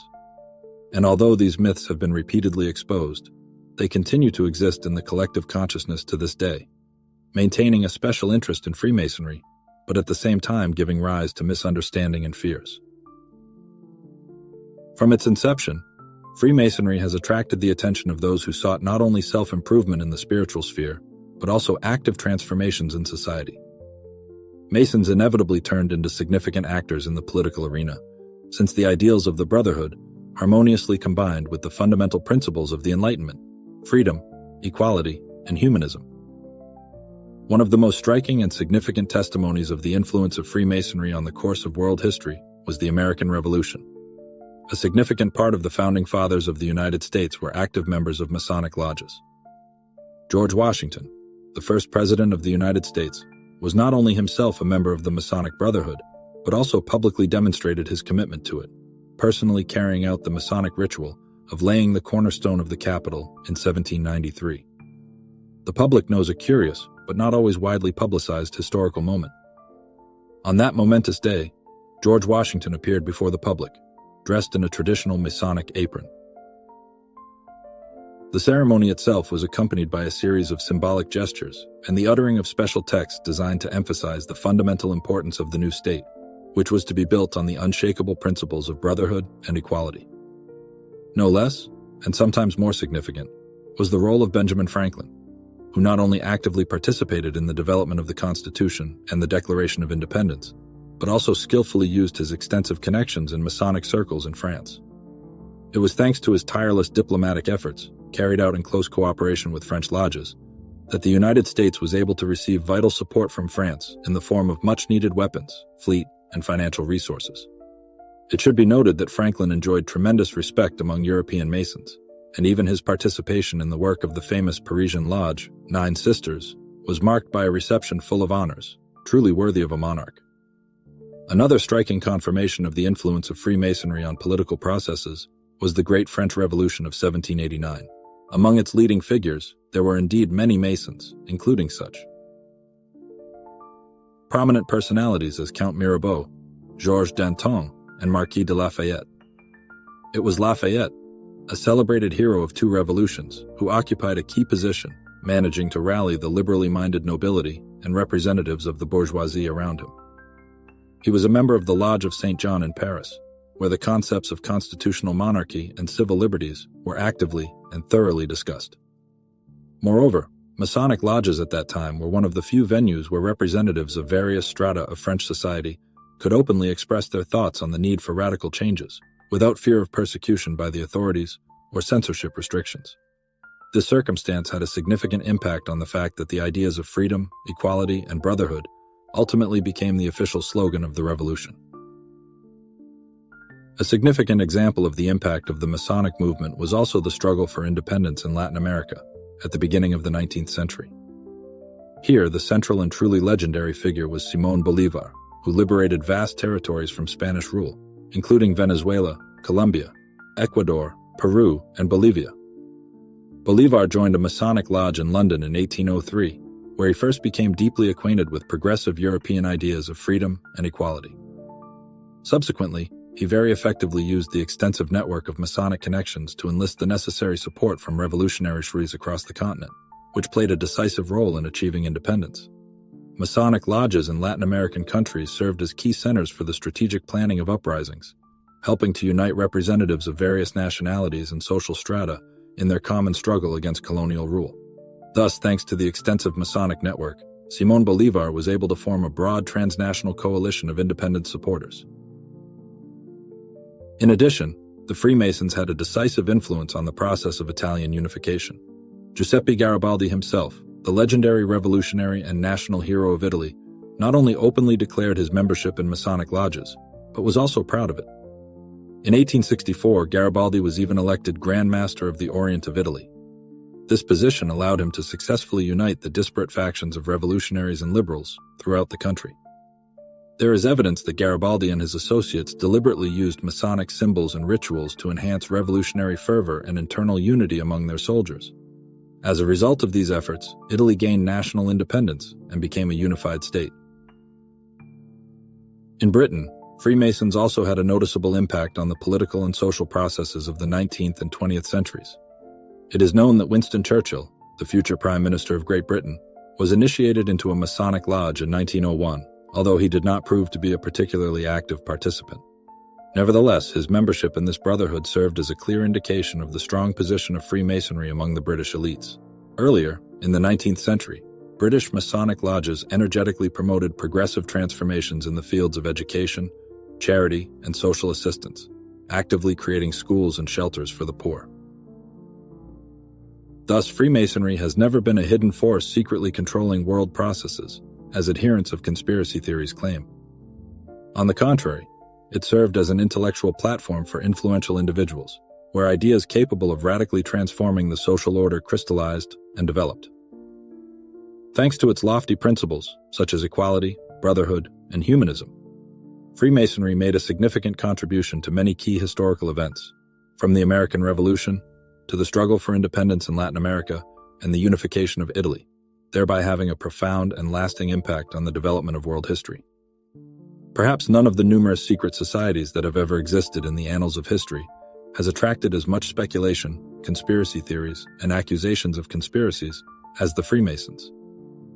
And although these myths have been repeatedly exposed, they continue to exist in the collective consciousness to this day, maintaining a special interest in Freemasonry, but at the same time giving rise to misunderstanding and fears. From its inception, Freemasonry has attracted the attention of those who sought not only self-improvement in the spiritual sphere, but also active transformations in society. Masons inevitably turned into significant actors in the political arena, since the ideals of the brotherhood harmoniously combined with the fundamental principles of the Enlightenment: freedom, equality, and humanism. One of the most striking and significant testimonies of the influence of Freemasonry on the course of world history was the American Revolution. A significant part of the founding fathers of the United States were active members of Masonic lodges. George Washington, the first president of the United States, was not only himself a member of the Masonic Brotherhood, but also publicly demonstrated his commitment to it, personally carrying out the Masonic ritual of laying the cornerstone of the Capitol in 1793. The public knows a curious, but not always widely publicized historical moment. On that momentous day, George Washington appeared before the public, dressed in a traditional Masonic apron. The ceremony itself was accompanied by a series of symbolic gestures and the uttering of special texts designed to emphasize the fundamental importance of the new state, which was to be built on the unshakable principles of brotherhood and equality. No less, and sometimes more significant, was the role of Benjamin Franklin, who not only actively participated in the development of the Constitution and the Declaration of Independence, but also skillfully used his extensive connections in Masonic circles in France. It was thanks to his tireless diplomatic efforts, carried out in close cooperation with French lodges, that the United States was able to receive vital support from France in the form of much-needed weapons, fleet, and financial resources. It should be noted that Franklin enjoyed tremendous respect among European Masons, and even his participation in the work of the famous Parisian lodge, Nine Sisters, was marked by a reception full of honors, truly worthy of a monarch. Another striking confirmation of the influence of Freemasonry on political processes was the Great French Revolution of 1789. Among its leading figures, there were indeed many Masons, including such prominent personalities as Count Mirabeau, Georges Danton, and Marquis de Lafayette. It was Lafayette, a celebrated hero of two revolutions, who occupied a key position, managing to rally the liberally minded nobility and representatives of the bourgeoisie around him. He was a member of the Lodge of St. John in Paris, where the concepts of constitutional monarchy and civil liberties were actively and thoroughly discussed. Moreover, Masonic lodges at that time were one of the few venues where representatives of various strata of French society could openly express their thoughts on the need for radical changes, without fear of persecution by the authorities or censorship restrictions. This circumstance had a significant impact on the fact that the ideas of freedom, equality, and brotherhood ultimately became the official slogan of the revolution. A significant example of the impact of the Masonic movement was also the struggle for independence in Latin America at the beginning of the 19th century. Here, the central and truly legendary figure was Simón Bolívar, who liberated vast territories from Spanish rule, including Venezuela, Colombia, Ecuador, Peru, and Bolivia. Bolívar joined a Masonic lodge in London in 1803, where he first became deeply acquainted with progressive European ideas of freedom and equality. Subsequently, he very effectively used the extensive network of Masonic connections to enlist the necessary support from revolutionaries across the continent, which played a decisive role in achieving independence. Masonic lodges in Latin American countries served as key centers for the strategic planning of uprisings, helping to unite representatives of various nationalities and social strata in their common struggle against colonial rule. Thus, thanks to the extensive Masonic network, Simón Bolívar was able to form a broad transnational coalition of independent supporters. In addition, the Freemasons had a decisive influence on the process of Italian unification. Giuseppe Garibaldi himself, the legendary revolutionary and national hero of Italy, not only openly declared his membership in Masonic lodges, but was also proud of it. In 1864, Garibaldi was even elected Grand Master of the Orient of Italy. This position allowed him to successfully unite the disparate factions of revolutionaries and liberals throughout the country. There is evidence that Garibaldi and his associates deliberately used Masonic symbols and rituals to enhance revolutionary fervor and internal unity among their soldiers. As a result of these efforts, Italy gained national independence and became a unified state. In Britain, Freemasons also had a noticeable impact on the political and social processes of the 19th and 20th centuries. It is known that Winston Churchill, the future Prime Minister of Great Britain, was initiated into a Masonic lodge in 1901, although he did not prove to be a particularly active participant. Nevertheless, his membership in this brotherhood served as a clear indication of the strong position of Freemasonry among the British elites. Earlier, in the 19th century, British Masonic lodges energetically promoted progressive transformations in the fields of education, charity, and social assistance, actively creating schools and shelters for the poor. Thus, Freemasonry has never been a hidden force secretly controlling world processes, as adherents of conspiracy theories claim. On the contrary, it served as an intellectual platform for influential individuals, where ideas capable of radically transforming the social order crystallized and developed. Thanks to its lofty principles, such as equality, brotherhood, and humanism, Freemasonry made a significant contribution to many key historical events, from the American Revolution to the struggle for independence in Latin America and the unification of Italy, thereby having a profound and lasting impact on the development of world history. Perhaps none of the numerous secret societies that have ever existed in the annals of history has attracted as much speculation, conspiracy theories, and accusations of conspiracies as the Freemasons.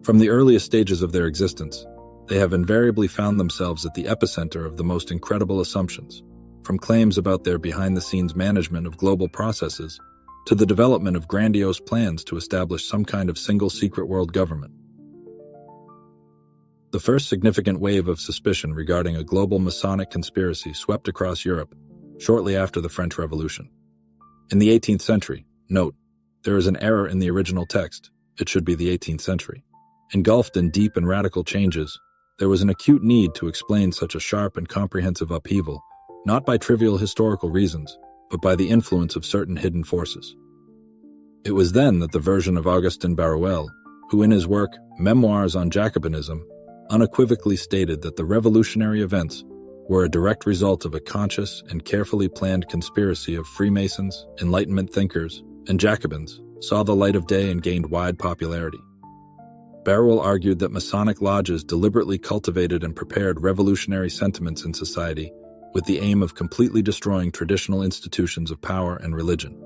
From the earliest stages of their existence, they have invariably found themselves at the epicenter of the most incredible assumptions, from claims about their behind-the-scenes management of global processes to the development of grandiose plans to establish some kind of single secret world government. The first significant wave of suspicion regarding a global Masonic conspiracy swept across Europe shortly after the French Revolution. In the 18th century, note, there is an error in the original text, it should be the 18th century. Engulfed in deep and radical changes, there was an acute need to explain such a sharp and comprehensive upheaval, not by trivial historical reasons, but by the influence of certain hidden forces. It was then that the version of Augustin Baruel, who in his work Memoirs on Jacobinism unequivocally stated that the revolutionary events were a direct result of a conscious and carefully planned conspiracy of Freemasons, Enlightenment thinkers, and Jacobins, saw the light of day and gained wide popularity. Baruel argued that Masonic lodges deliberately cultivated and prepared revolutionary sentiments in society with the aim of completely destroying traditional institutions of power and religion.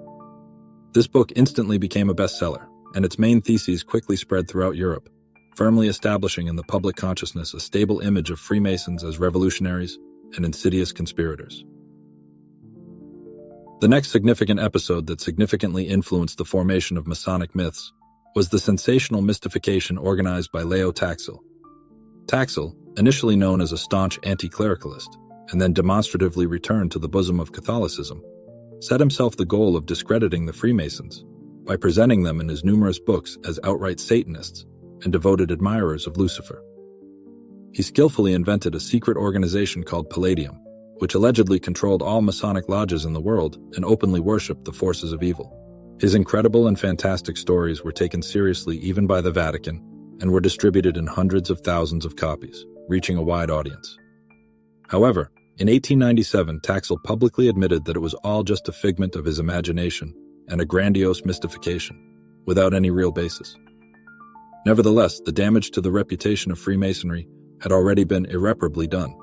This book instantly became a bestseller, and its main theses quickly spread throughout Europe, firmly establishing in the public consciousness a stable image of Freemasons as revolutionaries and insidious conspirators. The next significant episode that significantly influenced the formation of Masonic myths was the sensational mystification organized by Leo Taxil. Taxil, initially known as a staunch anti-clericalist, and then demonstratively returned to the bosom of Catholicism, set himself the goal of discrediting the Freemasons by presenting them in his numerous books as outright Satanists and devoted admirers of Lucifer. He skillfully invented a secret organization called Palladium, which allegedly controlled all Masonic lodges in the world and openly worshipped the forces of evil. His incredible and fantastic stories were taken seriously even by the Vatican and were distributed in hundreds of thousands of copies, reaching a wide audience. However, in 1897, Taxil publicly admitted that it was all just a figment of his imagination and a grandiose mystification, without any real basis. Nevertheless, the damage to the reputation of Freemasonry had already been irreparably done,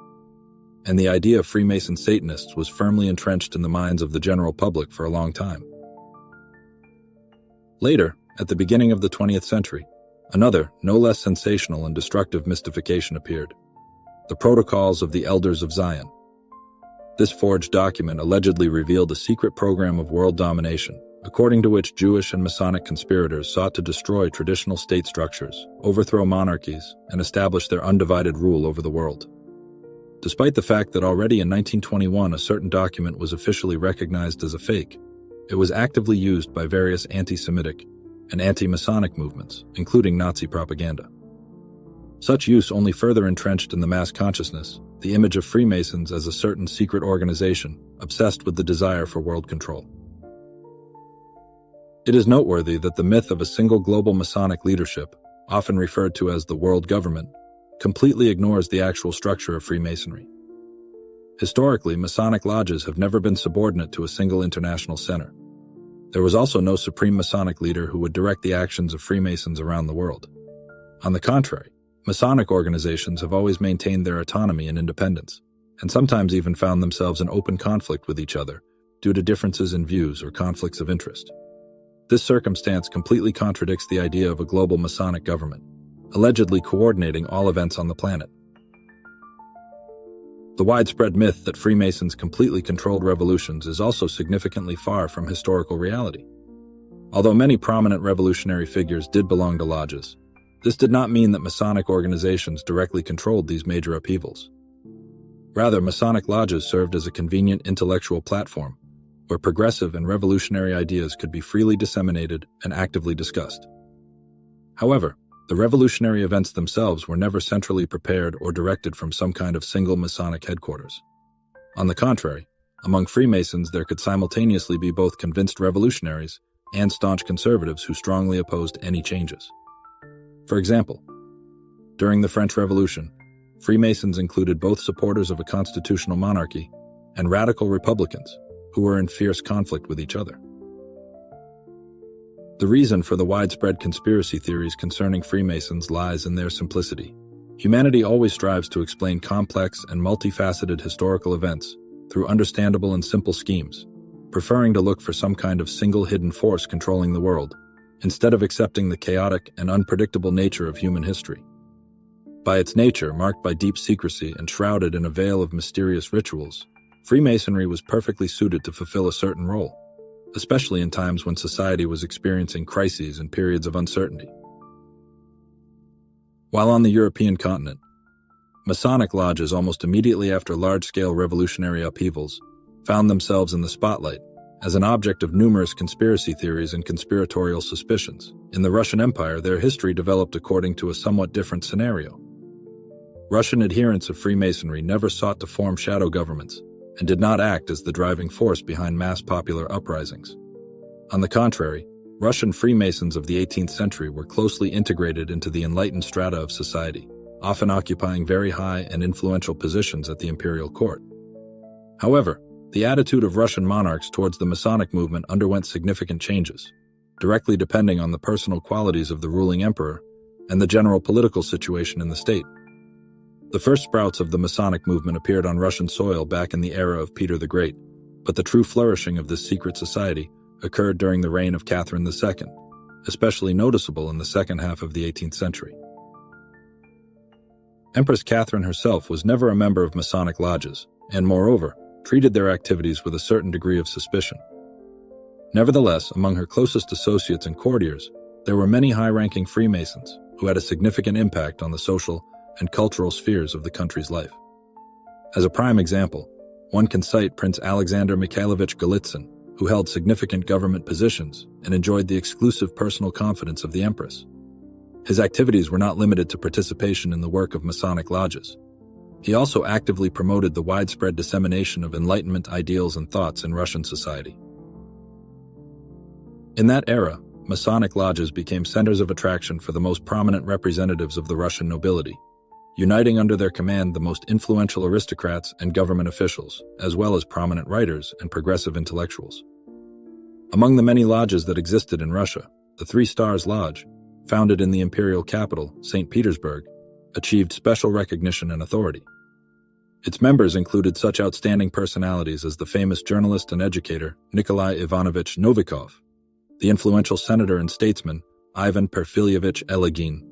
and the idea of Freemason Satanists was firmly entrenched in the minds of the general public for a long time. Later, at the beginning of the 20th century, another, no less sensational and destructive mystification appeared: the Protocols of the Elders of Zion. This forged document allegedly revealed a secret program of world domination, according to which Jewish and Masonic conspirators sought to destroy traditional state structures, overthrow monarchies, and establish their undivided rule over the world. Despite the fact that already in 1921 a certain document was officially recognized as a fake, it was actively used by various anti-Semitic and anti-Masonic movements, including Nazi propaganda. Such use only further entrenched in the mass consciousness the image of Freemasons as a certain secret organization obsessed with the desire for world control. It is noteworthy that the myth of a single global Masonic leadership, often referred to as the world government, completely ignores the actual structure of Freemasonry. Historically, Masonic lodges have never been subordinate to a single international center. There was also no supreme Masonic leader who would direct the actions of Freemasons around the world. On the contrary, Masonic organizations have always maintained their autonomy and independence, and sometimes even found themselves in open conflict with each other due to differences in views or conflicts of interest. This circumstance completely contradicts the idea of a global Masonic government, allegedly coordinating all events on the planet. The widespread myth that Freemasons completely controlled revolutions is also significantly far from historical reality. Although many prominent revolutionary figures did belong to lodges, this did not mean that Masonic organizations directly controlled these major upheavals. Rather, Masonic lodges served as a convenient intellectual platform where progressive and revolutionary ideas could be freely disseminated and actively discussed. However, the revolutionary events themselves were never centrally prepared or directed from some kind of single Masonic headquarters. On the contrary, among Freemasons there could simultaneously be both convinced revolutionaries and staunch conservatives who strongly opposed any changes. For example, during the French Revolution, Freemasons included both supporters of a constitutional monarchy and radical Republicans who were in fierce conflict with each other. The reason for the widespread conspiracy theories concerning Freemasons lies in their simplicity. Humanity always strives to explain complex and multifaceted historical events through understandable and simple schemes, preferring to look for some kind of single hidden force controlling the world, instead of accepting the chaotic and unpredictable nature of human history. By its nature, marked by deep secrecy and shrouded in a veil of mysterious rituals, Freemasonry was perfectly suited to fulfill a certain role, especially in times when society was experiencing crises and periods of uncertainty. While on the European continent, Masonic lodges almost immediately after large-scale revolutionary upheavals found themselves in the spotlight as an object of numerous conspiracy theories and conspiratorial suspicions. In the Russian Empire, their history developed according to a somewhat different scenario. Russian adherents of Freemasonry never sought to form shadow governments and did not act as the driving force behind mass popular uprisings. On the contrary, Russian Freemasons of the 18th century were closely integrated into the enlightened strata of society, often occupying very high and influential positions at the imperial court. However, the attitude of Russian monarchs towards the Masonic movement underwent significant changes, directly depending on the personal qualities of the ruling emperor and the general political situation in the state. The first sprouts of the Masonic movement appeared on Russian soil back in the era of Peter the Great, but the true flourishing of this secret society occurred during the reign of Catherine II, especially noticeable in the second half of the 18th century. Empress Catherine herself was never a member of Masonic lodges, and moreover, treated their activities with a certain degree of suspicion. Nevertheless, among her closest associates and courtiers, there were many high-ranking Freemasons who had a significant impact on the social and cultural spheres of the country's life. As a prime example, one can cite Prince Alexander Mikhailovich Golitsyn, who held significant government positions and enjoyed the exclusive personal confidence of the Empress. His activities were not limited to participation in the work of Masonic lodges. He also actively promoted the widespread dissemination of Enlightenment ideals and thoughts in Russian society. In that era, Masonic lodges became centers of attraction for the most prominent representatives of the Russian nobility, uniting under their command the most influential aristocrats and government officials, as well as prominent writers and progressive intellectuals. Among the many lodges that existed in Russia, the Three Stars Lodge, founded in the imperial capital, St. Petersburg, achieved special recognition and authority. Its members included such outstanding personalities as the famous journalist and educator Nikolai Ivanovich Novikov, the influential senator and statesman Ivan Perfilyevich Elegin,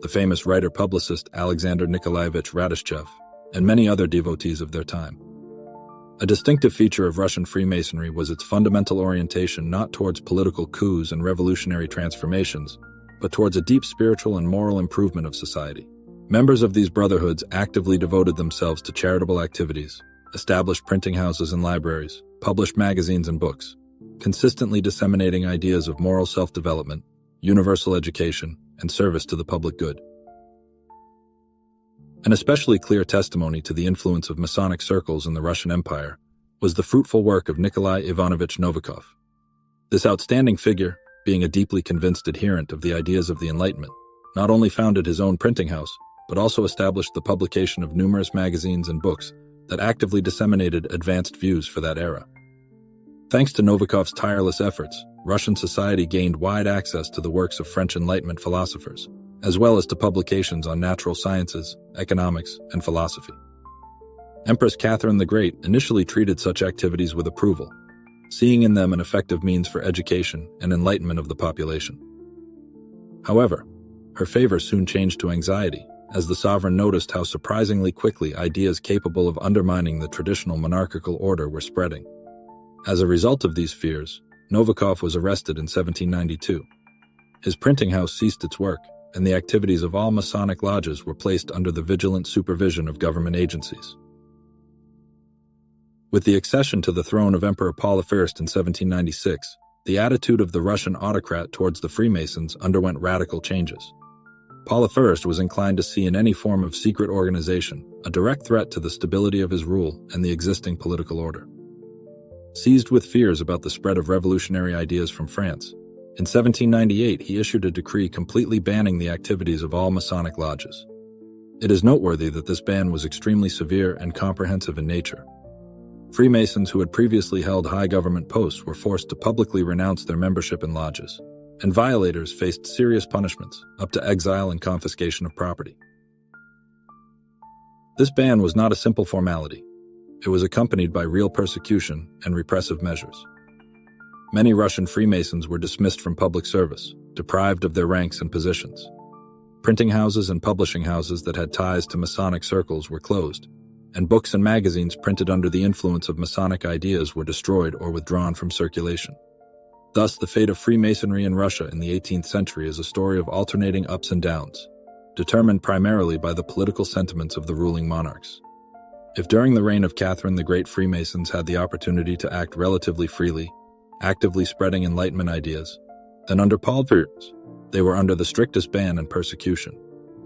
the famous writer-publicist Alexander Nikolaevich Radishchev, and many other devotees of their time. A distinctive feature of Russian Freemasonry was its fundamental orientation not towards political coups and revolutionary transformations, but towards a deep spiritual and moral improvement of society. Members of these brotherhoods actively devoted themselves to charitable activities, established printing houses and libraries, published magazines and books, consistently disseminating ideas of moral self-development, universal education, and service to the public good. An especially clear testimony to the influence of Masonic circles in the Russian Empire was the fruitful work of Nikolai Ivanovich Novikov. This outstanding figure, being a deeply convinced adherent of the ideas of the Enlightenment, not only founded his own printing house, but also established the publication of numerous magazines and books that actively disseminated advanced views for that era. Thanks to Novikov's tireless efforts, Russian society gained wide access to the works of French Enlightenment philosophers, as well as to publications on natural sciences, economics, and philosophy. Empress Catherine the Great initially treated such activities with approval, seeing in them an effective means for education and enlightenment of the population. However, her favor soon changed to anxiety, as the sovereign noticed how surprisingly quickly ideas capable of undermining the traditional monarchical order were spreading. As a result of these fears, Novikov was arrested in 1792. His printing house ceased its work, and the activities of all Masonic lodges were placed under the vigilant supervision of government agencies. With the accession to the throne of Emperor Paul I in 1796, the attitude of the Russian autocrat towards the Freemasons underwent radical changes. Paul I was inclined to see in any form of secret organization a direct threat to the stability of his rule and the existing political order. Seized with fears about the spread of revolutionary ideas from France, in 1798 he issued a decree completely banning the activities of all Masonic lodges. It is noteworthy that this ban was extremely severe and comprehensive in nature. Freemasons who had previously held high government posts were forced to publicly renounce their membership in lodges, and violators faced serious punishments, up to exile and confiscation of property. This ban was not a simple formality. It was accompanied by real persecution and repressive measures. Many Russian Freemasons were dismissed from public service, deprived of their ranks and positions. Printing houses and publishing houses that had ties to Masonic circles were closed, and books and magazines printed under the influence of Masonic ideas were destroyed or withdrawn from circulation. Thus, the fate of Freemasonry in Russia in the 18th century is a story of alternating ups and downs, determined primarily by the political sentiments of the ruling monarchs. If during the reign of Catherine the Great Freemasons had the opportunity to act relatively freely, actively spreading Enlightenment ideas, then under Paul I, they were under the strictest ban and persecution,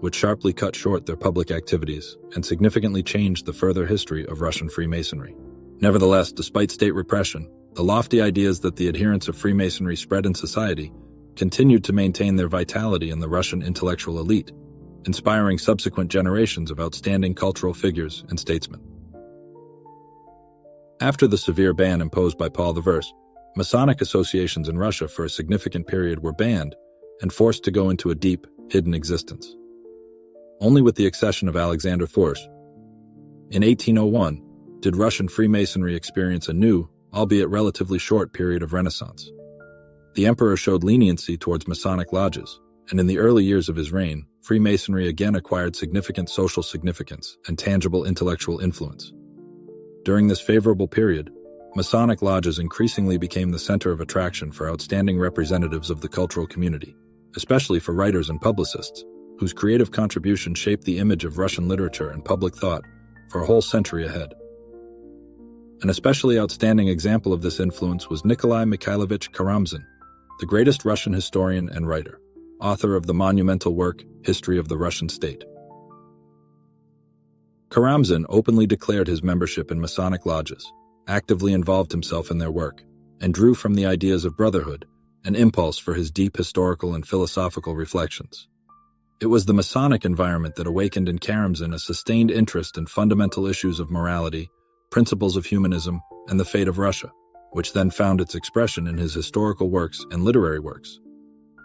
which sharply cut short their public activities and significantly changed the further history of Russian Freemasonry. Nevertheless, despite state repression, the lofty ideas that the adherents of Freemasonry spread in society continued to maintain their vitality in the Russian intellectual elite, inspiring subsequent generations of outstanding cultural figures and statesmen. After the severe ban imposed by Paul I, Masonic associations in Russia for a significant period were banned and forced to go into a deep, hidden existence. Only with the accession of Alexander IV, in 1801, did Russian Freemasonry experience a new, albeit relatively short period of renaissance. The emperor showed leniency towards Masonic lodges, and in the early years of his reign, Freemasonry again acquired significant social significance and tangible intellectual influence. During this favorable period, Masonic lodges increasingly became the center of attraction for outstanding representatives of the cultural community, especially for writers and publicists, whose creative contribution shaped the image of Russian literature and public thought for a whole century ahead. An especially outstanding example of this influence was Nikolai Mikhailovich Karamzin, the greatest Russian historian and writer, author of the monumental work History of the Russian State. Karamzin openly declared his membership in Masonic lodges, actively involved himself in their work, and drew from the ideas of brotherhood an impulse for his deep historical and philosophical reflections. It was the Masonic environment that awakened in Karamzin a sustained interest in fundamental issues of morality, principles of humanism, and the fate of Russia, which then found its expression in his historical works and literary works.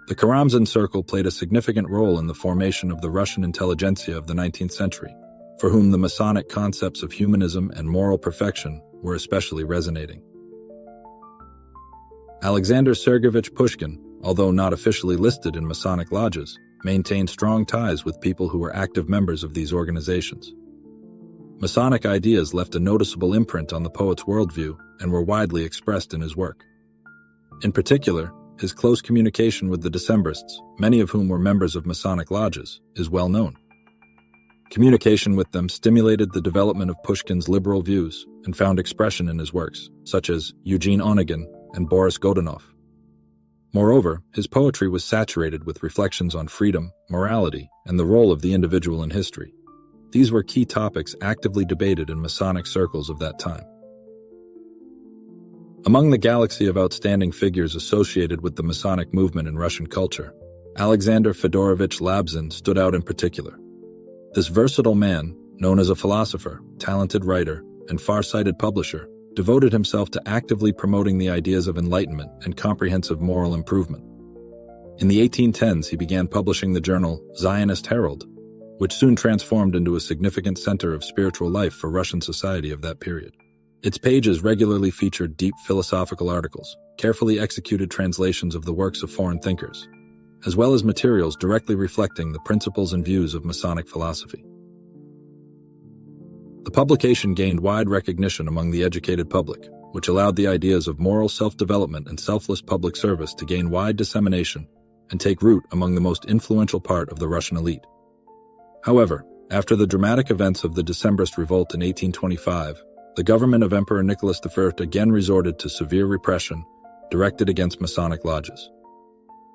The Karamzin Circle played a significant role in the formation of the Russian intelligentsia of the 19th century, for whom the Masonic concepts of humanism and moral perfection were especially resonating. Alexander Sergeyevich Pushkin, although not officially listed in Masonic lodges, maintained strong ties with people who were active members of these organizations. Masonic ideas left a noticeable imprint on the poet's worldview and were widely expressed in his work. In particular, his close communication with the Decembrists, many of whom were members of Masonic lodges, is well known. Communication with them stimulated the development of Pushkin's liberal views and found expression in his works, such as Eugene Onegin and Boris Godunov. Moreover, his poetry was saturated with reflections on freedom, morality, and the role of the individual in history. These were key topics actively debated in Masonic circles of that time. Among the galaxy of outstanding figures associated with the Masonic movement in Russian culture, Alexander Fedorovich Labzin stood out in particular. This versatile man, known as a philosopher, talented writer, and far-sighted publisher, devoted himself to actively promoting the ideas of enlightenment and comprehensive moral improvement. In the 1810s, he began publishing the journal Zionist Herald, which soon transformed into a significant center of spiritual life for Russian society of that period. Its pages regularly featured deep philosophical articles, carefully executed translations of the works of foreign thinkers, as well as materials directly reflecting the principles and views of Masonic philosophy. The publication gained wide recognition among the educated public, which allowed the ideas of moral self-development and selfless public service to gain wide dissemination and take root among the most influential part of the Russian elite. However, after the dramatic events of the Decembrist revolt in 1825, the government of Emperor Nicholas I again resorted to severe repression directed against Masonic lodges.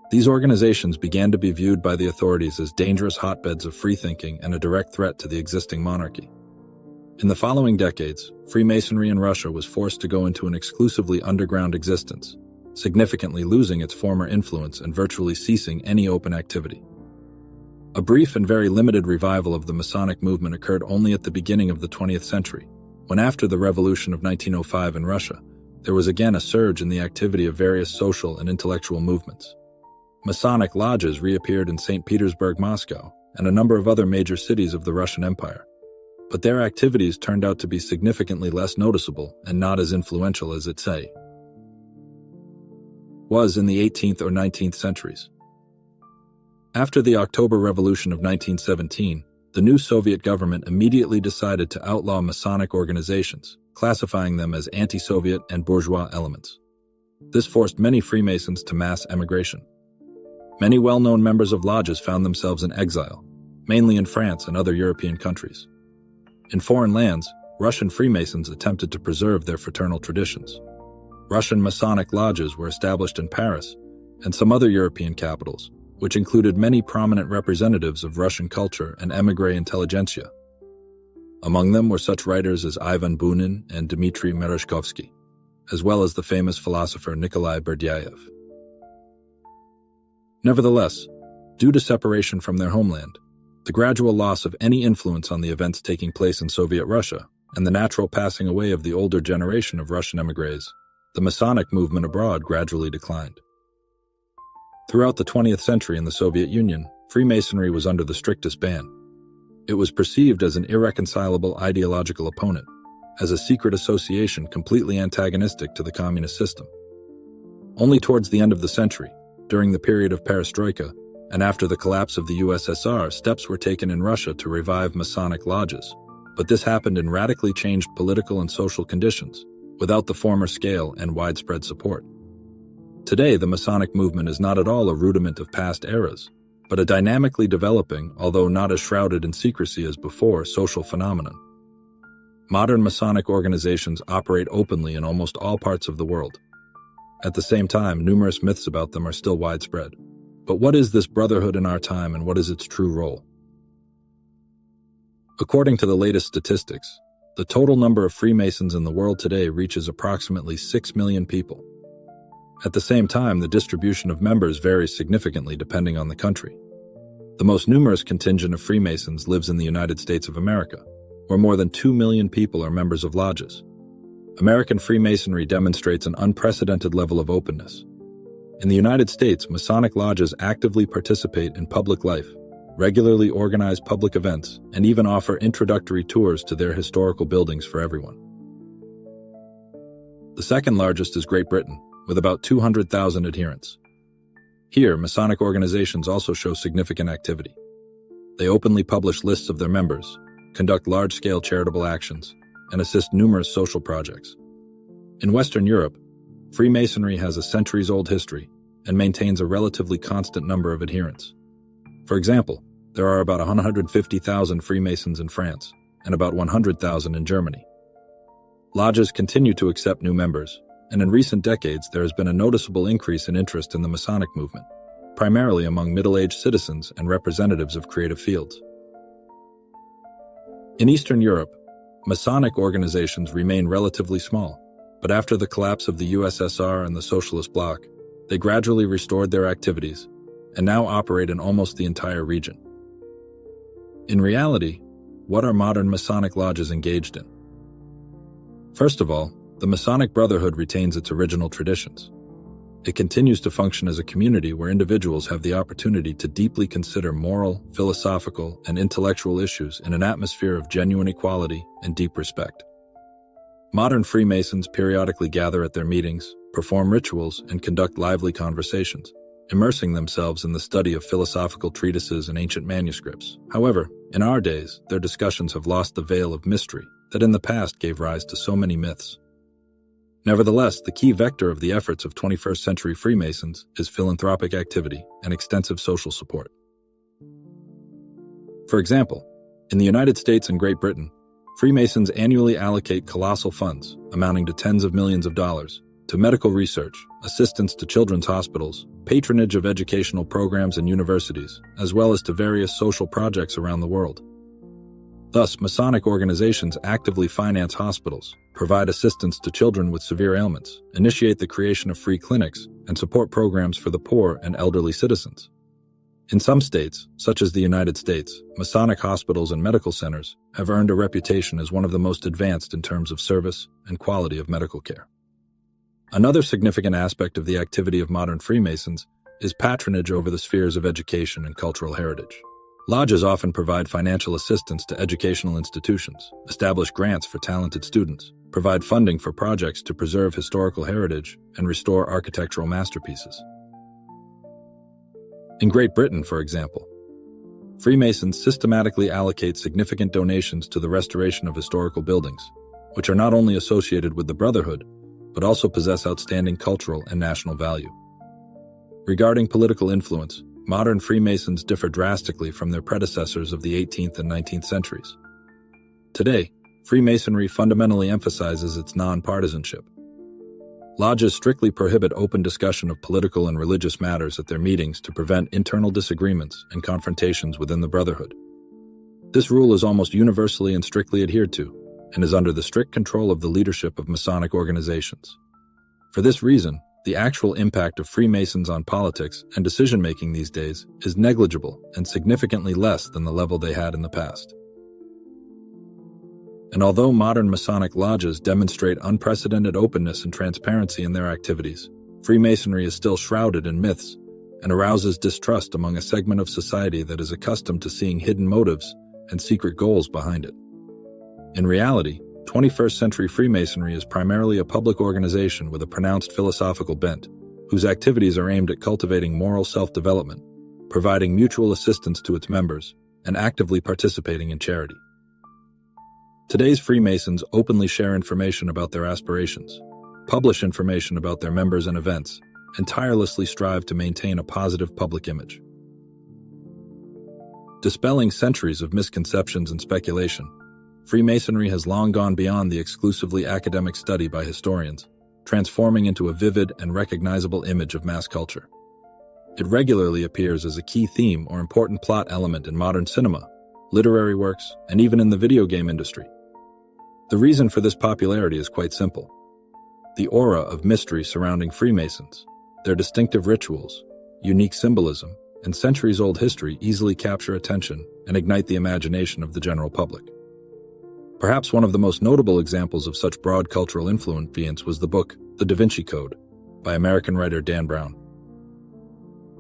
These organizations began to be viewed by the authorities as dangerous hotbeds of freethinking and a direct threat to the existing monarchy. In the following decades, Freemasonry in Russia was forced to go into an exclusively underground existence, significantly losing its former influence and virtually ceasing any open activity. A brief and very limited revival of the Masonic movement occurred only at the beginning of the 20th century, when after the Revolution of 1905 in Russia, there was again a surge in the activity of various social and intellectual movements. Masonic lodges reappeared in St. Petersburg, Moscow, and a number of other major cities of the Russian Empire. But their activities turned out to be significantly less noticeable and not as influential as it was in the 18th or 19th centuries. After the October Revolution of 1917, the new Soviet government immediately decided to outlaw Masonic organizations, classifying them as anti-Soviet and bourgeois elements. This forced many Freemasons to mass emigration. Many well-known members of lodges found themselves in exile, mainly in France and other European countries. In foreign lands, Russian Freemasons attempted to preserve their fraternal traditions. Russian Masonic lodges were established in Paris and some other European capitals, which included many prominent representatives of Russian culture and émigré intelligentsia. Among them were such writers as Ivan Bunin and Dmitry Merezhkovsky, as well as the famous philosopher Nikolai Berdyaev. Nevertheless, due to separation from their homeland, the gradual loss of any influence on the events taking place in Soviet Russia, and the natural passing away of the older generation of Russian émigrés, the Masonic movement abroad gradually declined. Throughout the 20th century in the Soviet Union, Freemasonry was under the strictest ban. It was perceived as an irreconcilable ideological opponent, as a secret association completely antagonistic to the communist system. Only towards the end of the century, during the period of perestroika, and after the collapse of the USSR, steps were taken in Russia to revive Masonic lodges, but this happened in radically changed political and social conditions, without the former scale and widespread support. Today, the Masonic movement is not at all a rudiment of past eras, but a dynamically developing, although not as shrouded in secrecy as before, social phenomenon. Modern Masonic organizations operate openly in almost all parts of the world. At the same time, numerous myths about them are still widespread. But what is this brotherhood in our time, and what is its true role? According to the latest statistics, the total number of Freemasons in the world today reaches approximately 6 million people. At the same time, the distribution of members varies significantly depending on the country. The most numerous contingent of Freemasons lives in the United States of America, where more than 2 million people are members of lodges. American Freemasonry demonstrates an unprecedented level of openness. In the United States, Masonic lodges actively participate in public life, regularly organize public events, and even offer introductory tours to their historical buildings for everyone. The second largest is Great Britain, with about 200,000 adherents. Here, Masonic organizations also show significant activity. They openly publish lists of their members, conduct large-scale charitable actions, and assist numerous social projects. In Western Europe, Freemasonry has a centuries-old history and maintains a relatively constant number of adherents. For example, there are about 150,000 Freemasons in France and about 100,000 in Germany. Lodges continue to accept new members, and in recent decades there has been a noticeable increase in interest in the Masonic movement, primarily among middle-aged citizens and representatives of creative fields. In Eastern Europe, Masonic organizations remain relatively small, but after the collapse of the USSR and the Socialist Bloc, they gradually restored their activities and now operate in almost the entire region. In reality, what are modern Masonic lodges engaged in? First of all, the Masonic Brotherhood retains its original traditions. it continues to function as a community where individuals have the opportunity to deeply consider moral, philosophical, and intellectual issues in an atmosphere of genuine equality and deep respect. Modern Freemasons periodically gather at their meetings, perform rituals, and conduct lively conversations, immersing themselves in the study of philosophical treatises and ancient manuscripts. However, in our days, their discussions have lost the veil of mystery that in the past gave rise to so many myths. Nevertheless, the key vector of the efforts of 21st century Freemasons is philanthropic activity and extensive social support. For example, in the United States and Great Britain, Freemasons annually allocate colossal funds, amounting to tens of millions of dollars, to medical research, assistance to children's hospitals, patronage of educational programs and universities, as well as to various social projects around the world. Thus, Masonic organizations actively finance hospitals, provide assistance to children with severe ailments, initiate the creation of free clinics, and support programs for the poor and elderly citizens. In some states, such as the United States, Masonic hospitals and medical centers have earned a reputation as one of the most advanced in terms of service and quality of medical care. Another significant aspect of the activity of modern Freemasons is patronage over the spheres of education and cultural heritage. Lodges often provide financial assistance to educational institutions, establish grants for talented students, provide funding for projects to preserve historical heritage, and restore architectural masterpieces. In Great Britain, for example, Freemasons systematically allocate significant donations to the restoration of historical buildings, which are not only associated with the brotherhood, but also possess outstanding cultural and national value. Regarding political influence, modern Freemasons differ drastically from their predecessors of the 18th and 19th centuries. Today, Freemasonry fundamentally emphasizes its non-partisanship. Lodges strictly prohibit open discussion of political and religious matters at their meetings to prevent internal disagreements and confrontations within the brotherhood. This rule is almost universally and strictly adhered to, and is under the strict control of the leadership of Masonic organizations. For this reason, the actual impact of Freemasons on politics and decision-making these days is negligible and significantly less than the level they had in the past. And although modern Masonic lodges demonstrate unprecedented openness and transparency in their activities, Freemasonry is still shrouded in myths and arouses distrust among a segment of society that is accustomed to seeing hidden motives and secret goals behind it. In reality, 21st century Freemasonry is primarily a public organization with a pronounced philosophical bent, whose activities are aimed at cultivating moral self-development, providing mutual assistance to its members, and actively participating in charity. Today's Freemasons openly share information about their aspirations, publish information about their members and events, and tirelessly strive to maintain a positive public image. Dispelling centuries of misconceptions and speculation, Freemasonry has long gone beyond the exclusively academic study by historians, transforming into a vivid and recognizable image of mass culture. It regularly appears as a key theme or important plot element in modern cinema, literary works, and even in the video game industry. The reason for this popularity is quite simple. The aura of mystery surrounding Freemasons, their distinctive rituals, unique symbolism, and centuries-old history easily capture attention and ignite the imagination of the general public. Perhaps one of the most notable examples of such broad cultural influence was the book, The Da Vinci Code, by American writer Dan Brown.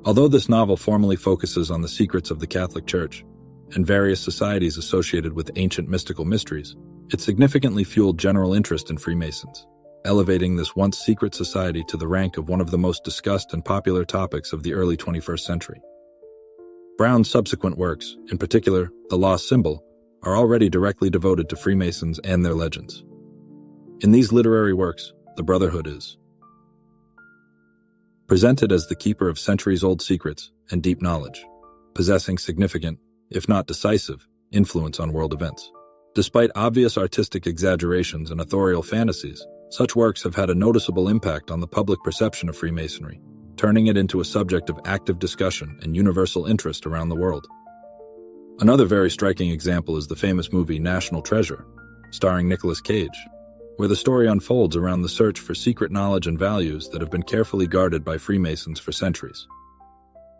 Although this novel formally focuses on the secrets of the Catholic Church and various societies associated with ancient mystical mysteries, it significantly fueled general interest in Freemasons, elevating this once secret society to the rank of one of the most discussed and popular topics of the early 21st century. Brown's subsequent works, in particular The Lost Symbol, are already directly devoted to Freemasons and their legends. In these literary works, the Brotherhood is presented as the keeper of centuries-old secrets and deep knowledge, possessing significant, if not decisive, influence on world events. Despite obvious artistic exaggerations and authorial fantasies, such works have had a noticeable impact on the public perception of Freemasonry, turning it into a subject of active discussion and universal interest around the world. Another very striking example is the famous movie National Treasure, starring Nicolas Cage, where the story unfolds around the search for secret knowledge and values that have been carefully guarded by Freemasons for centuries.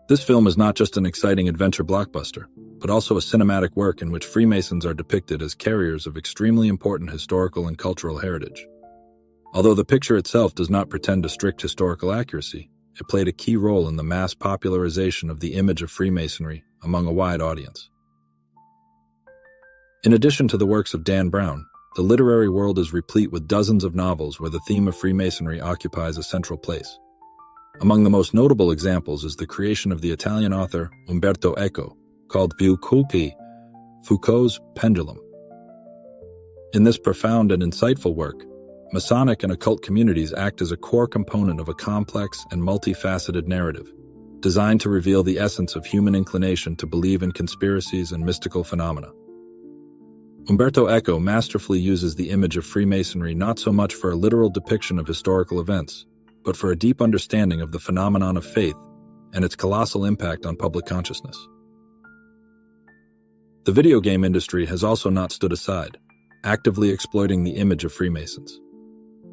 This film is not just an exciting adventure blockbuster, but also a cinematic work in which Freemasons are depicted as carriers of extremely important historical and cultural heritage. Although the picture itself does not pretend to strict historical accuracy, it played a key role in the mass popularization of the image of Freemasonry among a wide audience. In addition to the works of Dan Brown, the literary world is replete with dozens of novels where the theme of Freemasonry occupies a central place. Among the most notable examples is the creation of the Italian author Umberto Eco, called Foucault's Pendulum. In this profound and insightful work, Masonic and occult communities act as a core component of a complex and multifaceted narrative, designed to reveal the essence of human inclination to believe in conspiracies and mystical phenomena. Umberto Eco masterfully uses the image of Freemasonry not so much for a literal depiction of historical events, but for a deep understanding of the phenomenon of faith and its colossal impact on public consciousness. The video game industry has also not stood aside, actively exploiting the image of Freemasons.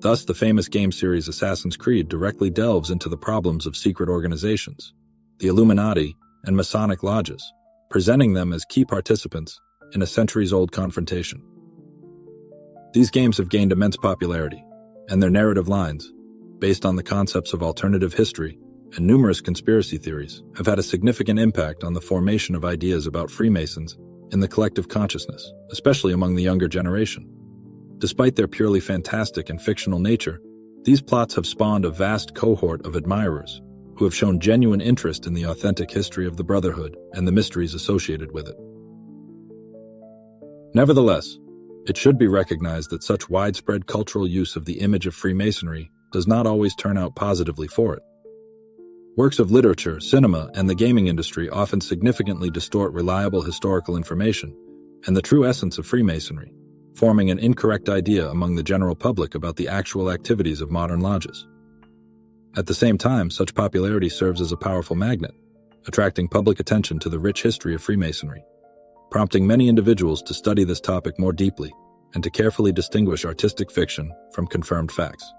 Thus, the famous game series Assassin's Creed directly delves into the problems of secret organizations, the Illuminati, and Masonic lodges, presenting them as key participants in a centuries-old confrontation. These games have gained immense popularity, and their narrative lines, based on the concepts of alternative history and numerous conspiracy theories, have had a significant impact on the formation of ideas about Freemasons in the collective consciousness, especially among the younger generation. Despite their purely fantastic and fictional nature, these plots have spawned a vast cohort of admirers who have shown genuine interest in the authentic history of the Brotherhood and the mysteries associated with it. Nevertheless, it should be recognized that such widespread cultural use of the image of Freemasonry does not always turn out positively for it. Works of literature, cinema, and the gaming industry often significantly distort reliable historical information and the true essence of Freemasonry, forming an incorrect idea among the general public about the actual activities of modern lodges. At the same time, such popularity serves as a powerful magnet, attracting public attention to the rich history of Freemasonry, prompting many individuals to study this topic more deeply and to carefully distinguish artistic fiction from confirmed facts.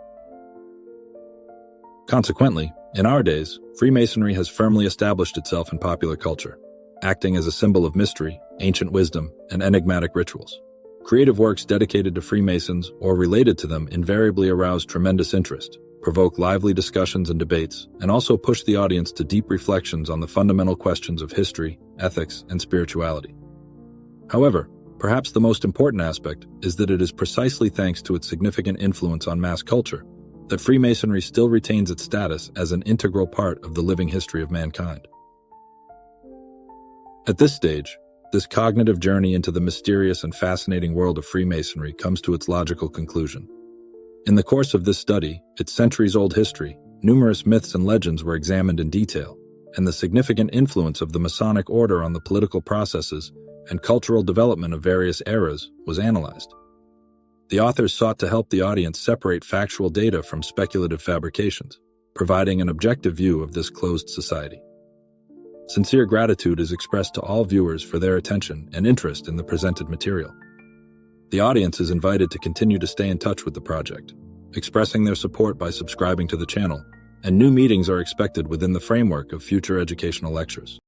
Consequently, in our days, Freemasonry has firmly established itself in popular culture, acting as a symbol of mystery, ancient wisdom, and enigmatic rituals. Creative works dedicated to Freemasons or related to them invariably arouse tremendous interest, provoke lively discussions and debates, and also push the audience to deep reflections on the fundamental questions of history, ethics, and spirituality. However, perhaps the most important aspect is that it is precisely thanks to its significant influence on mass culture that Freemasonry still retains its status as an integral part of the living history of mankind. At this stage, this cognitive journey into the mysterious and fascinating world of Freemasonry comes to its logical conclusion. In the course of this study, its centuries-old history, numerous myths and legends were examined in detail, and the significant influence of the Masonic order on the political processes and cultural development of various eras was analyzed. The authors sought to help the audience separate factual data from speculative fabrications, providing an objective view of this closed society. Sincere gratitude is expressed to all viewers for their attention and interest in the presented material. The audience is invited to continue to stay in touch with the project, expressing their support by subscribing to the channel, and new meetings are expected within the framework of future educational lectures.